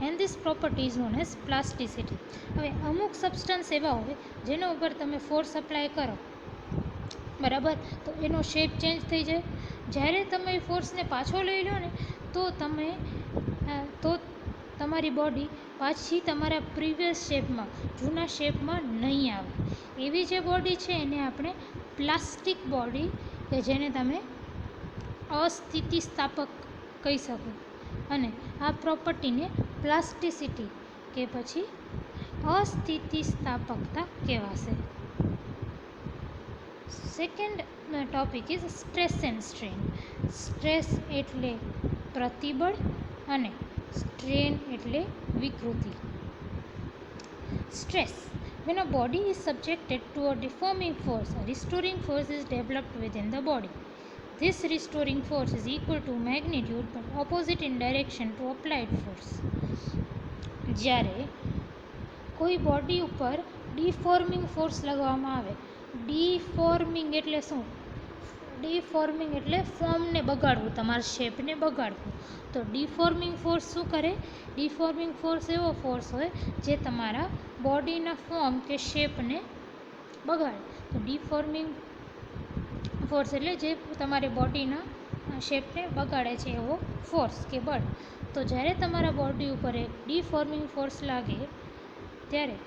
And this property is known as plasticity. હવે અમુક સબસ્ટન્સ એવા હોય જેના ઉપર તમે ફોર્સ અપ્લાય કરો, બરાબર, તો એનો શેપ ચેન્જ થઈ જાય. જ્યારે તમે ફોર્સને પાછો લઈ લો ને તો તમારી બોડી પાછી તમારા પ્રીવિયસ શેપમાં, જૂના શેપમાં નહીં આવે. એવી જે બોડી છે એને આપણે પ્લાસ્ટિક બોડી કે જેને તમે અસ્થિતિસ્થાપક કહી શકો. અને આ પ્રોપર્ટીને પ્લાસ્ટિસિટી કે પછી અસ્થિતિસ્થાપકતા કહેવાશે. Second topic is stress and strain. Stress એટલે પ્રતિબળ અને સ્ટ્રેન એટલે વિકૃતિ. Stress. When a body is subjected to a deforming force, a restoring force is developed within the body. This restoring force is equal to magnitude but opposite in direction to applied force. જ્યારે કોઈ body ઉપર ડિફોર્મિંગ force લગાવવામાં આવે, ડિફોર્મિંગ એટલે શું? ડિફોર્મિંગ એટલે ફોર્મને બગાડવું, તમારા શેપને બગાડવું. તો ડિફોર્મિંગ ફોર્સ શું કરે? ડિફોર્મિંગ ફોર્સ એવો ફોર્સ હોય જે તમારા બોડીના ફોર્મ કે શેપને બગાડે. તો ડિફોર્મિંગ ફોર્સ એટલે જે તમારી બોડીના શેપને બગાડે છે એવો ફોર્સ કે બળ. તો જ્યારે તમારા બોડી ઉપર એક ડિફોર્મિંગ ફોર્સ લાગે ત્યારે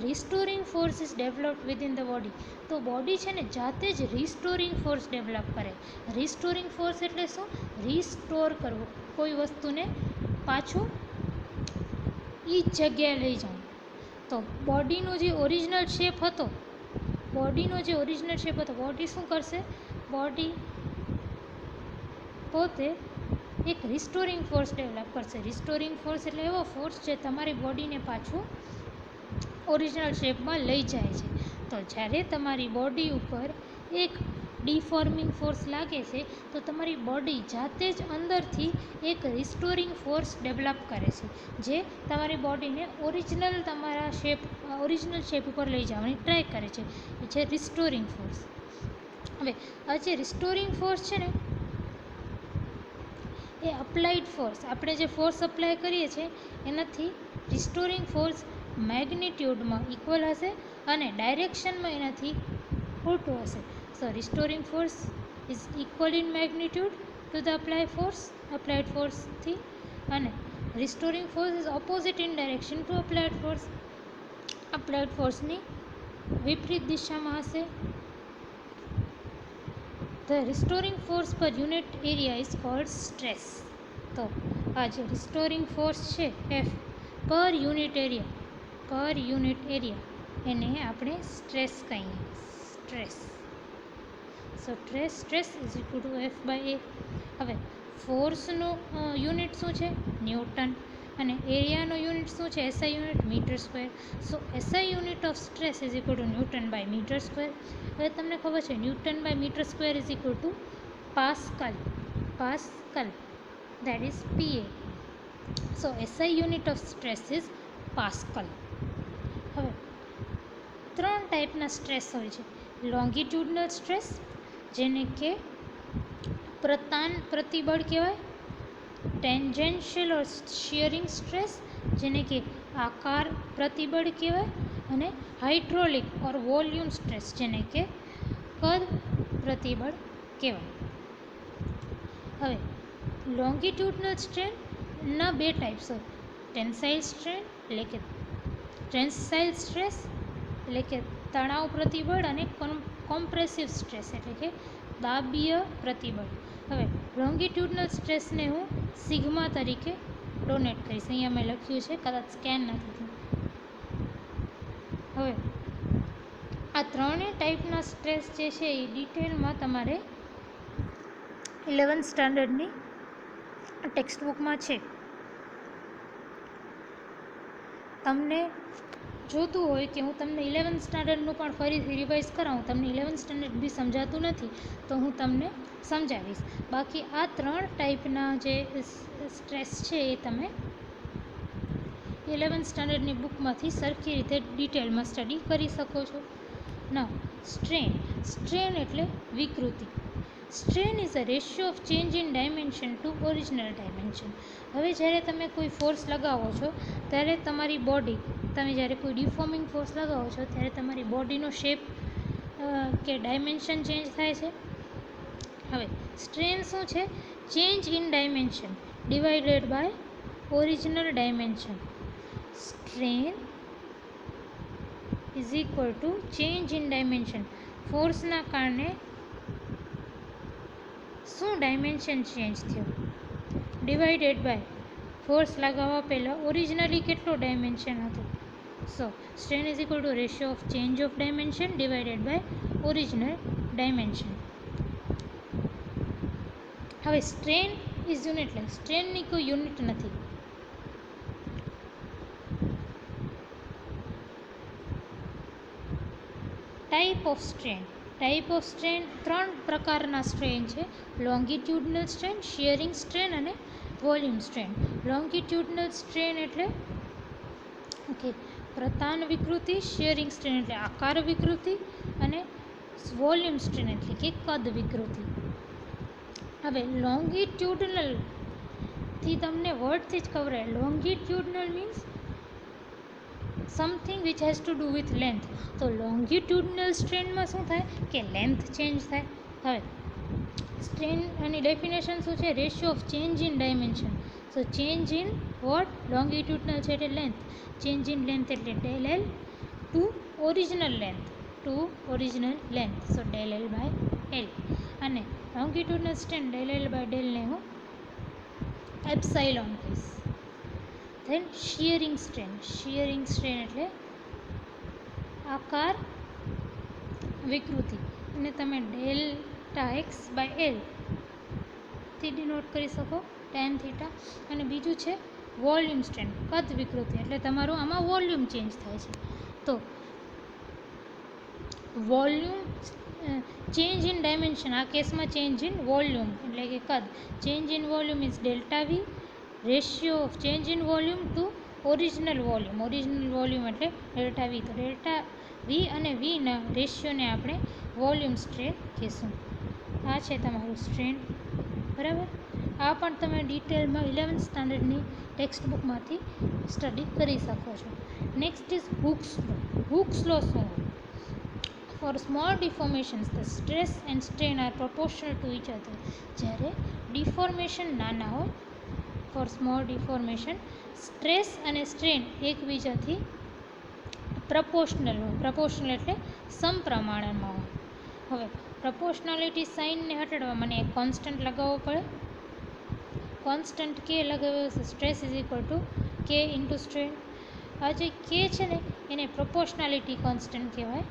restoring force is developed within the body. તો બોડી છે ને જાતે જ રિસ્ટોરિંગ ફોર્સ ડેવલપ કરે. રિસ્ટોરિંગ ફોર્સ એટલે શું? રિસ્ટોર કરવું, કોઈ વસ્તુને પાછું એ જ જગ્યાએ લઈ જવું. તો બોડીનો જે ઓરિજિનલ શેપ હતો, બોડી શું કરશે? બોડી પોતે એક રિસ્ટોરિંગ ફોર્સ ડેવલપ કરશે. રિસ્ટોરિંગ ફોર્સ એટલે એવો ફોર્સ જે તમારી બોડીને પાછું ઓરિજિનલ શેપમાં લઈ જાય છે. તો જ્યારે તમારી બોડી ઉપર એક ડિફોર્મિંગ ફોર્સ લાગે છે તો તમારી બોડી જાતે જ અંદરથી એક રિસ્ટોરિંગ ફોર્સ ડેવલપ કરે છે જે તમારી બોડીને ઓરિજિનલ શેપ ઉપર લઈ જવાની ટ્રાય કરે છે. એ છે રિસ્ટોરિંગ ફોર્સ. હવે આ જે રિસ્ટોરિંગ ફોર્સ છે ને એ અપ્લાઇડ ફોર્સ, આપણે જે ફોર્સ અપ્લાય કરીએ છીએ એનાથી રિસ્ટોરિંગ ફોર્સ મેગ્નિટ્યુડમાં ઇક્વલ હશે અને ડાયરેક્શનમાં એનાથી ઉલટું હશે. So restoring force is equal in magnitude to the applied ફોર્સથી, અને restoring force is opposite in direction to applied force. Applied ફોર્સની વિપરીત દિશામાં હશે. The restoring force per unit area is called stress. તો આ જે રિસ્ટોરિંગ ફોર્સ છે એફ પર યુનિટ એરિયા એને આપણે સ્ટ્રેસ કહીએ. Stress is equal to F by A. હવે ફોર્સનું યુનિટ શું છે? ન્યૂટન. અને એરિયાનો યુનિટ શું છે? SI unit metre square. So SI unit of stress is equal to newton by metre square. હવે તમને ખબર છે newton by metre square is equal to pascal, that is PA. So SI unit of stress is Pascal. હવે 3 ટાઈપના stress હોય છે. લોંગિટ્યુડનલ stress, જેને કે પ્રતિબળ કહેવાય. ટેન્જેન્શિયલ ઓર શિયરિંગ સ્ટ્રેસ, જેને કે આકાર પ્રતિબળ કહેવાય. અને હાઇડ્રોલિક ઓર વોલ્યુમ સ્ટ્રેસ, જેને કે કદ પ્રતિબળ કહેવાય. હવે લોંગિટ્યુડનલ સ્ટ્રેનના 2 ટાઈપ્સ હોય. ટેન્સાઇલ સ્ટ્રેસ એટલે કે તણાવ પ્રતિબળ, અને કોમ્પ્રેસિવ સ્ટ્રેસ એટલે કે દાબીય પ્રતિબળ. હવે લોંગિટ્યુડનલ સ્ટ્રેસને હું સિગ્મા તરીકે ડોનેટ કરીશ. અહીંયા મેં લખ્યું છે, કદાચ સ્કેન નથી થયું. હવે આ 3 ટાઈપના સ્ટ્રેસ જે છે એ ડિટેલમાં તમારે 11th સ્ટાન્ડર્ડની ટેક્સ્ટ બુકમાં છે. તમને જોતું હોય કે હું તમને 11th સ્ટાન્ડર્ડનું પણ ફરીથી રિવાઇઝ કરાવું, તમને 11th સ્ટાન્ડર્ડ બી સમજાતું નથી તો હું તમને સમજાવીશ. બાકી આ 3 ટાઈપના જે સ્ટ્રેસ છે એ તમે 11th સ્ટાન્ડર્ડની બુકમાંથી સરખી રીતે ડિટેલમાં સ્ટડી કરી શકો છો. ના, સ્ટ્રેન એટલે વિકૃતિ. Strain is a ratio of change in dimension two original dimension. હવે જ્યારે તમે કોઈ ફોર્સ લગાવો છો ત્યારે તમારી બોડી, તમે જ્યારે કોઈ ડિફોર્મિંગ ફોર્સ લગાવો છો ત્યારે તમારી બોડીનો શેપ કે ડાયમેન્શન ચેન્જ થાય છે. હવે સ્ટ્રેન શું છે? Change in dimension divided by original dimension. Strain is equal to change in dimension. ફોર્સના કારણે શું ડાયમેન્શન ચેન્જ થયું, ડિવાઇડેડ બાય ફોર્સ લગાવવા પહેલાં ઓરિજિનલી કેટલો ડાયમેન્શન હતું. So strain is equal to ratio of change of dimension divided by original dimension. હવે strain is unitless. સ્ટ્રેનની કોઈ યુનિટ નથી. ટાઈપ ઓફ સ્ટ્રેન 3 પ્રકારના સ્ટ્રેન છે. લોંગિટ્યુડનલ સ્ટ્રેન, શિયરિંગ સ્ટ્રેન અને વોલ્યુમ સ્ટ્રેન. લોંગિટ્યુડનલ સ્ટ્રેન એટલે પ્રતાન વિકૃતિ, શિયરિંગ સ્ટ્રેન એટલે આકાર વિકૃતિ, અને વોલ્યુમ સ્ટ્રેન એટલે કે કદ વિકૃતિ. હવે લોંગિટ્યુડનલથી તમને વર્ડથી જ ખબર હોય. Longitudinal means something which has to do with length. તો લોંગિટ્યુડનલ સ્ટ્રેનમાં શું થાય કે લેન્થ ચેન્જ થાય. હવે સ્ટ્રેન એની ડેફિનેશન શું છે? Ratio of change in dimension. So change in what? Longitudinal છે એટલે લેન્થ. ચેન્જ ઇન લેન્થ એટલે del L to original length. So del L by L. અને longitudinal strain del L by ડેલને હું epsilon કહીશ. Than shearing strain એટલે આકાર વિકૃતિ, અને તમે ડેલ્ટા એક્સ બાય એલ થી ડિનોટ કરી શકો, ટેન થીટા. અને બીજું છે વોલ્યુમ સ્ટ્રેન, કદ વિકૃતિ, એટલે તમારું આમાં વોલ્યુમ ચેન્જ થાય છે. તો વોલ્યુમ ચેન્જ ઇન ડાયમેન્શન, આ કેસમાં ચેન્જ ઇન વોલ્યુમ એટલે કે કદ. Change in volume is delta V. Ratio of change in volume to original volume એટલે ડેલ્ટા વી. તો ડેલ્ટા વી અને વીના રેશિયોને આપણે વોલ્યુમ સ્ટ્રેન કહીશું. આ છે તમારું સ્ટ્રેન, બરાબર. આ પણ તમે ડિટેલમાં 11th સ્ટાન્ડર્ડની ટેક્સ્ટ બુકમાંથી સ્ટડી કરી શકો છો. Next is Hooke's law. Hooke's law શું? For small deformations the stress and strain are proportional to each other. જ્યારે ડિફોર્મેશન નાના હોય, ફોર સ્મોલ ડિફોર્મેશન, સ્ટ્રેસ અને સ્ટ્રેન એકબીજાથી પ્રપોર્શનલ હોય. પ્રપોર્શનલ એટલે સમપ્રમાણમાં હોય. હવે પ્રપોર્શનાલિટી સાઇનને હટાડવા મને એક કોન્સ્ટન્ટ લગાવવો પડે. કોન્સ્ટન્ટ કે લગાવ્યો છે, stress is equal two k into strain. આ જે કે છે ને એને પ્રોપોર્શનાલિટી કોન્સ્ટન્ટ કહેવાય.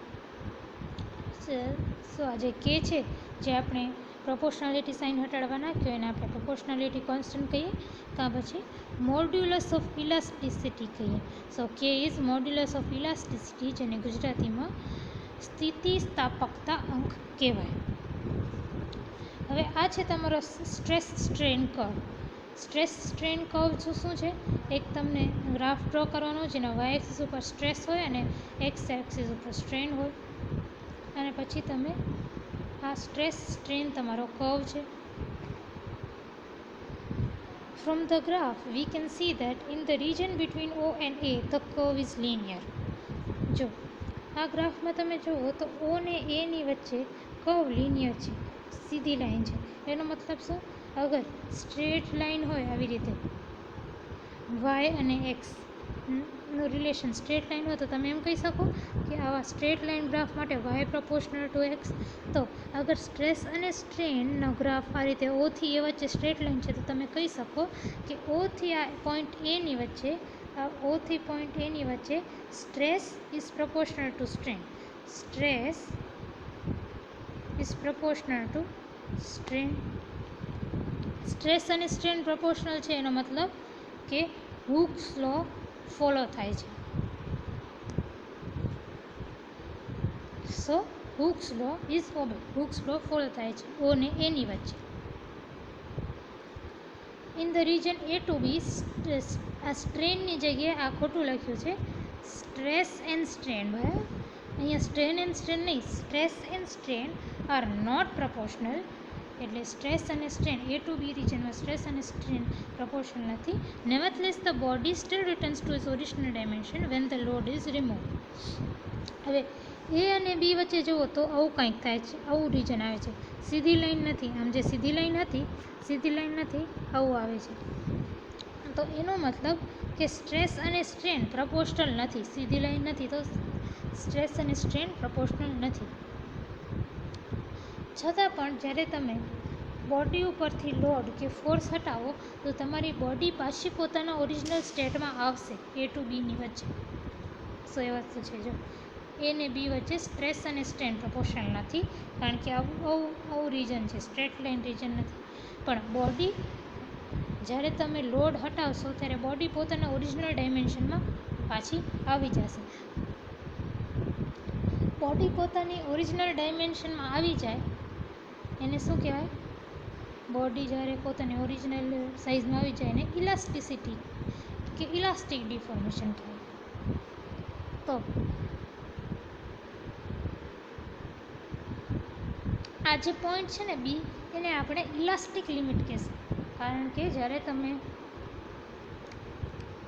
સો આ જે કે છે, જે આપણે પ્રોપોર્શનાલિટી સાઇન હટાડવા નાખ્યો એને આપણે પ્રોપોર્શનાલિટી કોન્સ્ટન્ટ કહીએ, કાં પછી મોડ્યુલસ ઓફ ઇલાસ્ટિસિટી કહીએ. સો કે ઇઝ મોડ્યુલસ ઓફ ઇલાસ્ટિસિટી, જેને ગુજરાતીમાં સ્થિતિસ્થાપકતા અંક કહેવાય. હવે આ છે તમારો stress strain curve. Stress strain curve શું છે? એક તમને ગ્રાફ ડ્રો કરવાનો, જેના વાય એક્સિસ ઉપર સ્ટ્રેસ હોય અને એક્સ એક્સિસ ઉપર સ્ટ્રેન હોય, અને પછી તમે આ સ્ટ્રેસ સ્ટ્રેન તમારો કર્વ છે. From the graph, we can see that in the region between O and A, the curve is linear. જો આ ગ્રાફમાં તમે જુઓ તો O ને A ની વચ્ચે કર્વ લિનિયર છે, સીધી લાઈન છે. એનો મતલબ શું? અગર સ્ટ્રેટ લાઈન હોય આવી રીતે, વાય અને એક્સ નું રિલેશન સ્ટ્રેટ લાઈન હોય, તો તમે એમ કહી શકો કે આવા સ્ટ્રેટ લાઈન ગ્રાફ માટે વાય પ્રોપોર્શનલ ટુ એક્સ. તો અગર સ્ટ્રેસ અને સ્ટ્રેનનો ગ્રાફ આ રીતે ઓથી એ વચ્ચે સ્ટ્રેટ લાઈન છે, તો તમે કહી શકો કે ઓથી આ પોઈન્ટ એની વચ્ચે, આ ઓથી પોઈન્ટ એની વચ્ચે stress is proportional to strain. Stress is proportional to strain. Stress અને સ્ટ્રેન પ્રપોર્શનલ છે, એનો મતલબ કે હુક્સ લો ફોલો થાય છે. So Hooke's law is obey. Hooke's law follow થાય છે ઓ ને એની વચ્ચે. In the region A to B, આ સ્ટ્રેનની જગ્યાએ આ ખોટું લખ્યું છે, સ્ટ્રેસ એન્ડ સ્ટ્રેન. બરાબર, અહીંયા સ્ટ્રેન એન્ડ સ્ટ્રેન નહીં, stress and strain are not proportional. એટલે સ્ટ્રેસ અને સ્ટ્રેન એ ટુ બી રિજનમાં સ્ટ્રેસ અને સ્ટ્રેન પ્રપોર્શનલ નથી. Nevertheless the body still returns to its original dimension when the load is remove. હવે એ અને બી વચ્ચે જુઓ તો આવું કંઈક થાય છે, આવું રીજન આવે છે, સીધી લાઈન નથી. આમ જે સીધી લાઈન હતી, સીધી લાઈન નથી, આવું આવે છે. તો એનો મતલબ કે સ્ટ્રેસ અને સ્ટ્રેન પ્રપોર્શનલ નથી, સીધી લાઈન નથી, તો સ્ટ્રેસ અને સ્ટ્રેન પ્રપોર્શનલ નથી. છતાં પણ જ્યારે તમે બોડી ઉપરથી લોડ કે ફોર્સ હટાવો, તો તમારી બોડી પાછી પોતાના ઓરિજિનલ સ્ટેટમાં આવશે એ ટુ બીની વચ્ચે. સો એ વસ્તુ છે, જો એ ને બી વચ્ચે સ્ટ્રેસ અને સ્ટ્રેન પ્રપોર્શનલ નથી, કારણ કે આવું રીજન છે, સ્ટ્રેટ લાઇન રીજન નથી. પણ બોડી જ્યારે તમે લોડ હટાવશો ત્યારે બોડી પોતાના ઓરિજિનલ ડાયમેન્શનમાં પાછી આવી જશે. બોડી પોતાની ઓરિજિનલ ડાયમેન્શનમાં આવી જાય એને શું કહેવાય? બોડી જ્યારે પોતાની ઓરિજિનલ સાઇઝમાં આવી જાય એને ઇલાસ્ટિસિટી કે ઇલાસ્ટિક ડિફોર્મેશન કહેવાય. તો આ જે પોઈન્ટ છે ને બી, એને આપણે ઇલાસ્ટિક લિમિટ કહેશું, કારણ કે જ્યારે તમે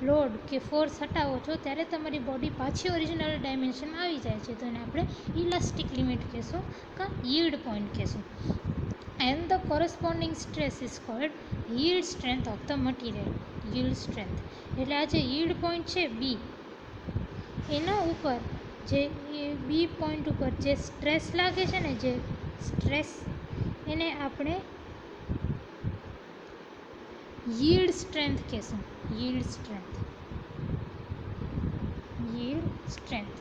લોડ કે ફોર્સ હટાવો છો ત્યારે તમારી બોડી પાછી ઓરિજિનલ ડાયમેન્શનમાં આવી જાય છે, તો એને આપણે ઇલાસ્ટિક લિમિટ કહેશું કાં યીલ્ડ પોઈન્ટ કહેશું. And the corresponding stress is called yield strength of the material. Yield strength એટલે આ જે યીલ્ડ પોઈન્ટ છે બી, એના ઉપર જે બી પોઈન્ટ ઉપર જે સ્ટ્રેસ લાગે છે ને, જે સ્ટ્રેસ, એને આપણે યીલ્ડ સ્ટ્રેન્થ કહેશું. Yield strength. Yield strength.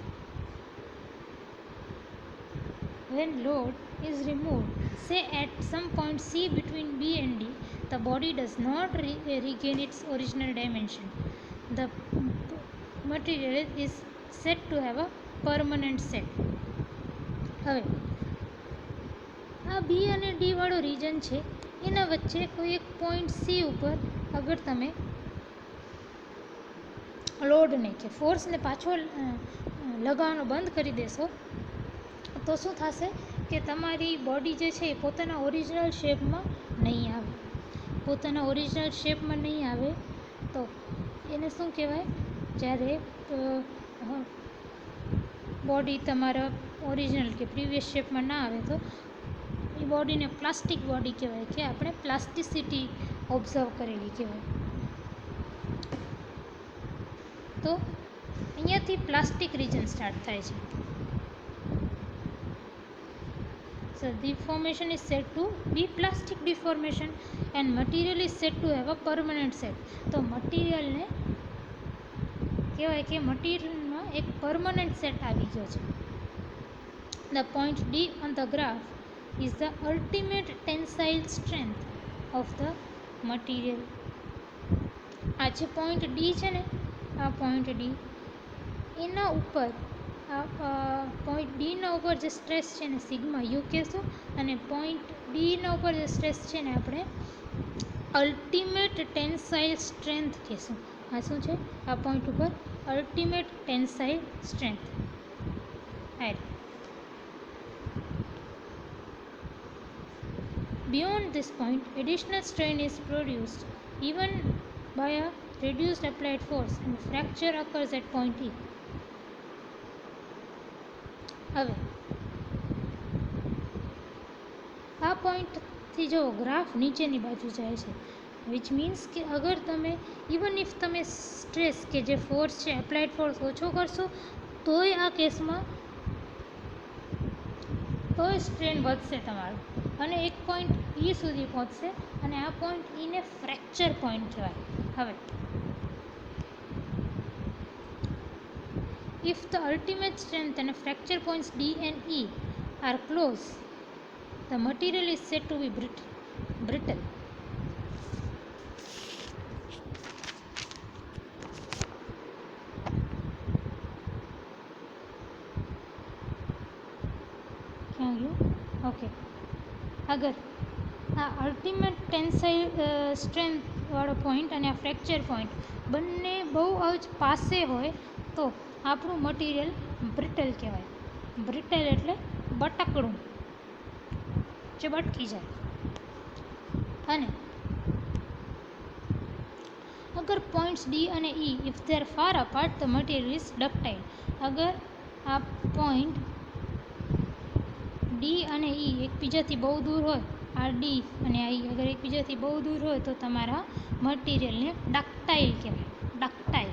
When load is removed, say at some point C between B and D, the body does not regain its original dimension. The material is said to have a permanent set. હવે આ બી અને D વાળો region છે, એના વચ્ચે કોઈ એક point C ઉપર અગર તમે લોડને કે ફોર્સને પાછો લગાવવાનું બંધ કરી દેશો તો શું થશે કે તમારી બોડી જે છે એ પોતાના ઓરિજિનલ શેપમાં નહીં આવે. પોતાના ઓરિજિનલ શેપમાં નહીં આવે તો એને શું કહેવાય, જ્યારે બોડી તમારા ઓરિજિનલ કે પ્રીવિયસ શેપમાં ના આવે તો એ બોડીને પ્લાસ્ટિક બોડી કહેવાય, કે આપણે પ્લાસ્ટિસિટી ઓબ્ઝર્વ કરેલી કહેવાય. તો અહીંયાથી પ્લાસ્ટિક રિજન સ્ટાર્ટ થાય છે. So deformation is said to be plastic deformation and material is said to have a permanent set. તો મટીરિયલને કહેવાય કે મટીરિયલમાં એક પરમનન્ટ સેટ આવી ગયો છે. The point D on the graph is the ultimate tensile strength of the material. આ જે point D છે ને, આ પોઈન્ટ ડી, એના ઉપર પોઈન્ટ ડીના ઉપર જે સ્ટ્રેસ છે ને સિગ્મા યુ કહેશું, અને પોઈન્ટ ડીના ઉપર જે સ્ટ્રેસ છે ને આપણે અલ્ટિમેટ ટેન્સાઇલ સ્ટ્રેન્થ કહેશું. આ શું છે, આ પોઈન્ટ ઉપર ultimate tensile strength. Beyond this point, additional strain is produced even by a reduced applied force and fracture occurs at point E. હવે આ પોઈન્ટથી જો ગ્રાફ નીચેની બાજુ જાય છે, વિચ મીન્સ કે અગર તમે ઇવન ઇફ તમે સ્ટ્રેસ કે જે ફોર્સ છે એપ્લાઇડ ફોર્સ ઓછો કરશો તોય આ કેસમાં તોય સ્ટ્રેન વધશે તમારો, અને એક પોઈન્ટ ઈ સુધી પહોંચશે, અને આ પોઈન્ટ ઈને ફ્રેક્ચર પોઈન્ટ કહેવાય. હવે if the ultimate strength and fracture points D and E are close, the material is said to be brittle. Okay, અગર આ અલ્ટિમેટ ટેન્સાઇલ સ્ટ્રેન્થ વાળો પોઈન્ટ અને આ ફ્રેક્ચર પોઈન્ટ બંને બહુ જ પાસે હોય તો આપણું મટીરિયલ બ્રિટલ કહેવાય. બ્રિટલ એટલે બટકડું, જે બટકી જાય. અને અગર પોઈન્ટ્સ ડી અને E if they are far apart the material is ductile. અગર આ પોઈન્ટ ડી અને ઈ એકબીજાથી બહુ દૂર હોય, આ ડી અને આ ઈ અગર એકબીજાથી બહુ દૂર હોય તો તમારા મટીરિયલને ડક્ટાઇલ કહેવાય. ડક્ટાઇલ,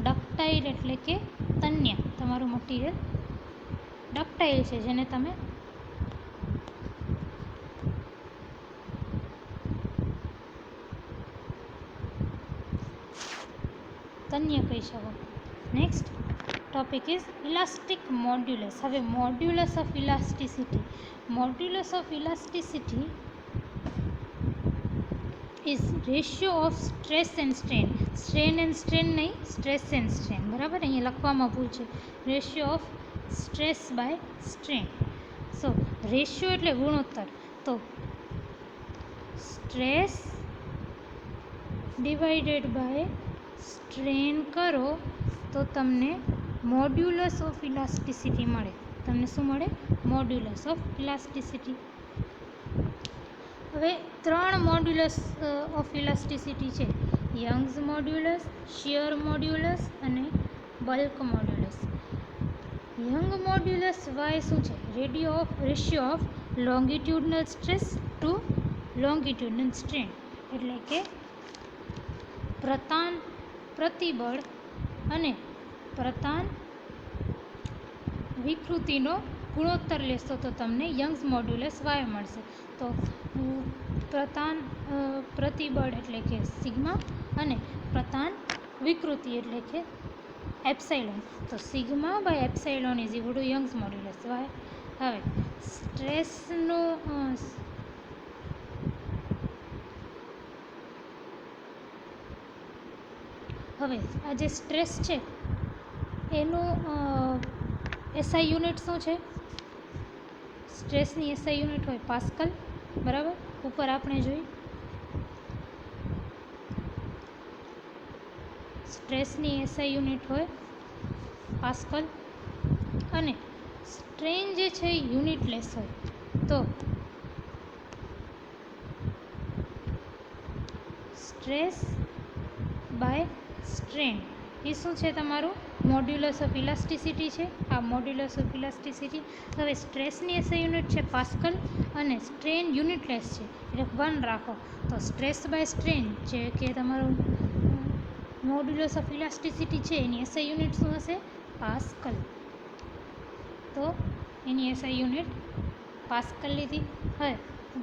ડક્ટાઇલ એટલે કે તન્ય. તમારું મટીરિયલ ડક્ટાઇલ છે, જેને તમે તન્ય કહી શકો. Next topic is elastic modulus. હવે modulus of elasticity. Modulus of elasticity is ratio of stress and strain. Strain and strain નહીં, સ્ટ્રેસ એન્ડ સ્ટ્રેન. બરાબર, અહીંયા લખવામાં ભૂલ છે. Ratio of stress by strain. So ratio એટલે ગુણોત્તર. તો સ્ટ્રેસ ડિવાઇડેડ બાય સ્ટ્રેન કરો તો તમને મોડ્યુલસ ઓફ ઇલાસ્ટિસિટી મળે. તમને શું મળે? Modulus of elasticity. હવે 3 મોડ્યુલસ ઓફ ઇલાસ્ટિસિટી છે: યંગ્સ મોડ્યુલસ, શિયર મોડ્યુલસ અને bulk modulus. Young modulus Y શું છે? Ratio of longitudinal stress to longitudinal strain. એટલે કે પ્રતાન પ્રતિબળ અને પ્રતાન વિકૃતિનો ગુણોત્તર લેશો તો તમને યંગ્સ મોડ્યુલસ વાય મળશે. તો પ્રતાન પ્રતિબળ એટલે કે સિગ્મા અને પ્રતાન વિકૃતિ એટલે કે એપ્સાઇલોન. તો sigma by epsilon is equal to Young's modulus Y. હવે સ્ટ્રેસનો હવે આ જે સ્ટ્રેસ છે એનું એસઆઈ યુનિટ શું છે? સ્ટ્રેસની એસઆઈ યુનિટ હોય પાસ્કલ. બરાબર, ઉપર આપણે જોઈ સ્ટ્રેસની એસઆઈ યુનિટ હોય પાસ્કલ. અને સ્ટ્રેન જે છે એ યુનિટલેસ હોય તો સ્ટ્રેસ બાય સ્ટ્રેન એ શું છે તમારું મોડ્યુલસ ઓફ ઇલાસ્ટિસિટી છે. આ મોડ્યુલસ ઓફ ઇલાસ્ટિસિટી. હવે સ્ટ્રેસની એસઆઈ યુનિટ છે પાસ્કલ અને સ્ટ્રેન યુનિટલેસ છે એટલે 1 રાખો. તો સ્ટ્રેસ બાય સ્ટ્રેન જે કે તમારું મોડ્યુલસ ઓફ ઇલાસ્ટિસિટી છે એની એસઆઈ યુનિટ શું હશે પાસ્કલ. તો એની એસઆઈ યુનિટ પાસ્કલ લીધી. હવે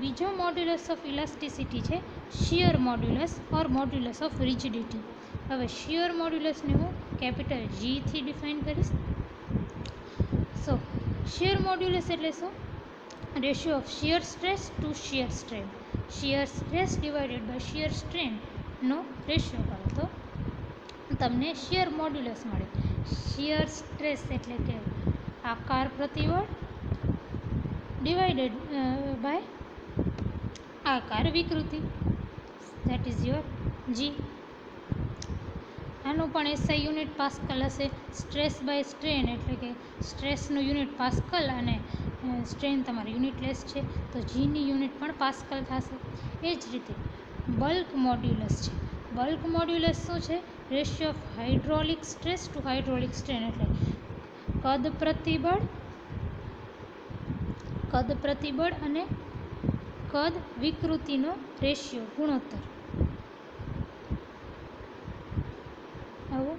બીજો મોડ્યુલસ ઓફ ઇલાસ્ટિસિટી છે shear modulus or modulus of rigidity. હવે શિયર મોડ્યુલસને હું કેપિટલ G થી ડિફાઇન કરીશ. સો શિયર મોડ્યુલસ એટલે શું ratio of shear stress to shear strain. Shear stress divided by shear સ્ટ્રેનનો રેશિયો કરો તો તમને શિયર મોડ્યુલસ મળે. શિયર સ્ટ્રેસ એટલે કે આકાર પ્રતિબળ ડિવાઇડેડ બાય આકાર વિકૃતિ, ધેટ ઇઝ યોર G. આનું પણ એસઆઈ યુનિટ પાસ્કલ હશે. સ્ટ્રેસ બાય સ્ટ્રેન એટલે કે સ્ટ્રેસનું યુનિટ પાસ્કલ અને સ્ટ્રેન તમારી યુનિટલેસ છે તો જીની યુનિટ પણ પાસ્કલ થશે. એ જ રીતે બલ્ક મોડ્યુલસ છે. બલ્ક મોડ્યુલસ શું છે ratio of hydraulic stress to hydraulic strain એટલે કદ પ્રતિબળ અને કદ વિકૃતિનો રેશિયો ગુણોત્તર. આવું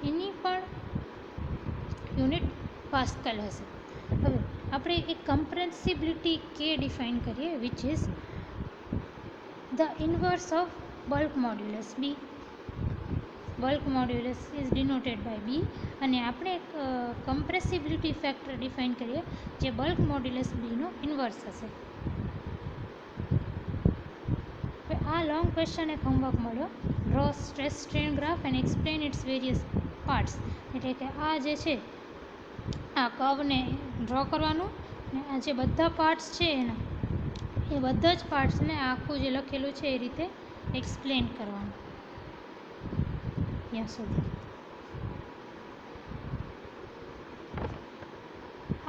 એની પણ યુનિટ પાસ્કલ હશે. હવે આપણે એક કમ્પ્રેસિબિલિટી કે ડિફાઇન કરીએ which is the inverse of bulk modulus B. Bulk modulus is denoted by B અને આપણે એક કમ્પ્રેસિબિલિટી ફેક્ટર ડિફાઇન કરીએ જે બલ્ક મોડ્યુલસ બીનો ઇન્વર્સ હશે. હવે આ લોંગ ક્વેશ્ચન એક હોમવર્ક મળ્યો. Draw stress strain graph and explain its various parts. એટલે કે આ જે છે આ કર્વને ડ્રો કરવાનું ને આ જે બધા પાર્ટ્સ છે એના એ બધા જ પાર્ટ્સને આખું જે લખેલું છે એ રીતે એક્સપ્લેન કરવાનું. ત્યાં સુધી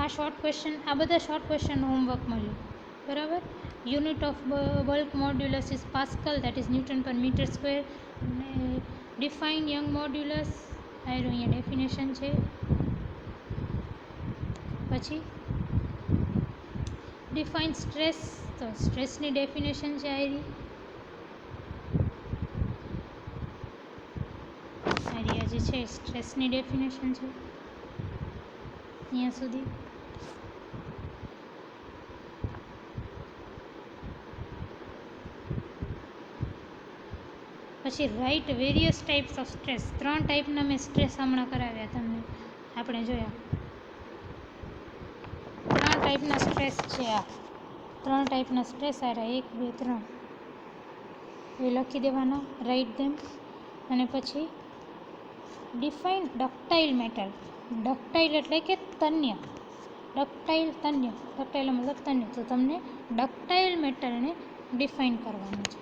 આ શોર્ટ ક્વેશ્ચન, આ બધા શોર્ટ ક્વેશ્ચનનું હોમવર્ક મળ્યું બરાબર. Unit of bulk modulus is pascal, that is newton per metre square. Define Young modulus, અહીંયા ડેફિનેશન છે. પછી ડિફાઇન સ્ટ્રેસ, તો સ્ટ્રેસની ડેફિનેશન છે આઈડિયા જે છે સ્ટ્રેસની ડેફિનેશન છે અહીંયા સુધી. પછી write various types of stress. 3 ટાઈપના મેં સ્ટ્રેસ હમણાં કરાવ્યા તમને, આપણે જોયા. 3 ટાઈપના સ્ટ્રેસ છે આ. 3 ટાઈપના સ્ટ્રેસ આવ્યા, 1 2 3 એ લખી દેવાના, રાઇટ ધેમ. અને પછી ડિફાઇન ડક્ટાઇલ મેટલ. ડક્ટાઇલ એટલે કે તન્ય. ડક્ટાઇલ મતલબ તન્ય. તો તમને ડક્ટાઇલ મેટલને ડિફાઇન કરવાનું છે.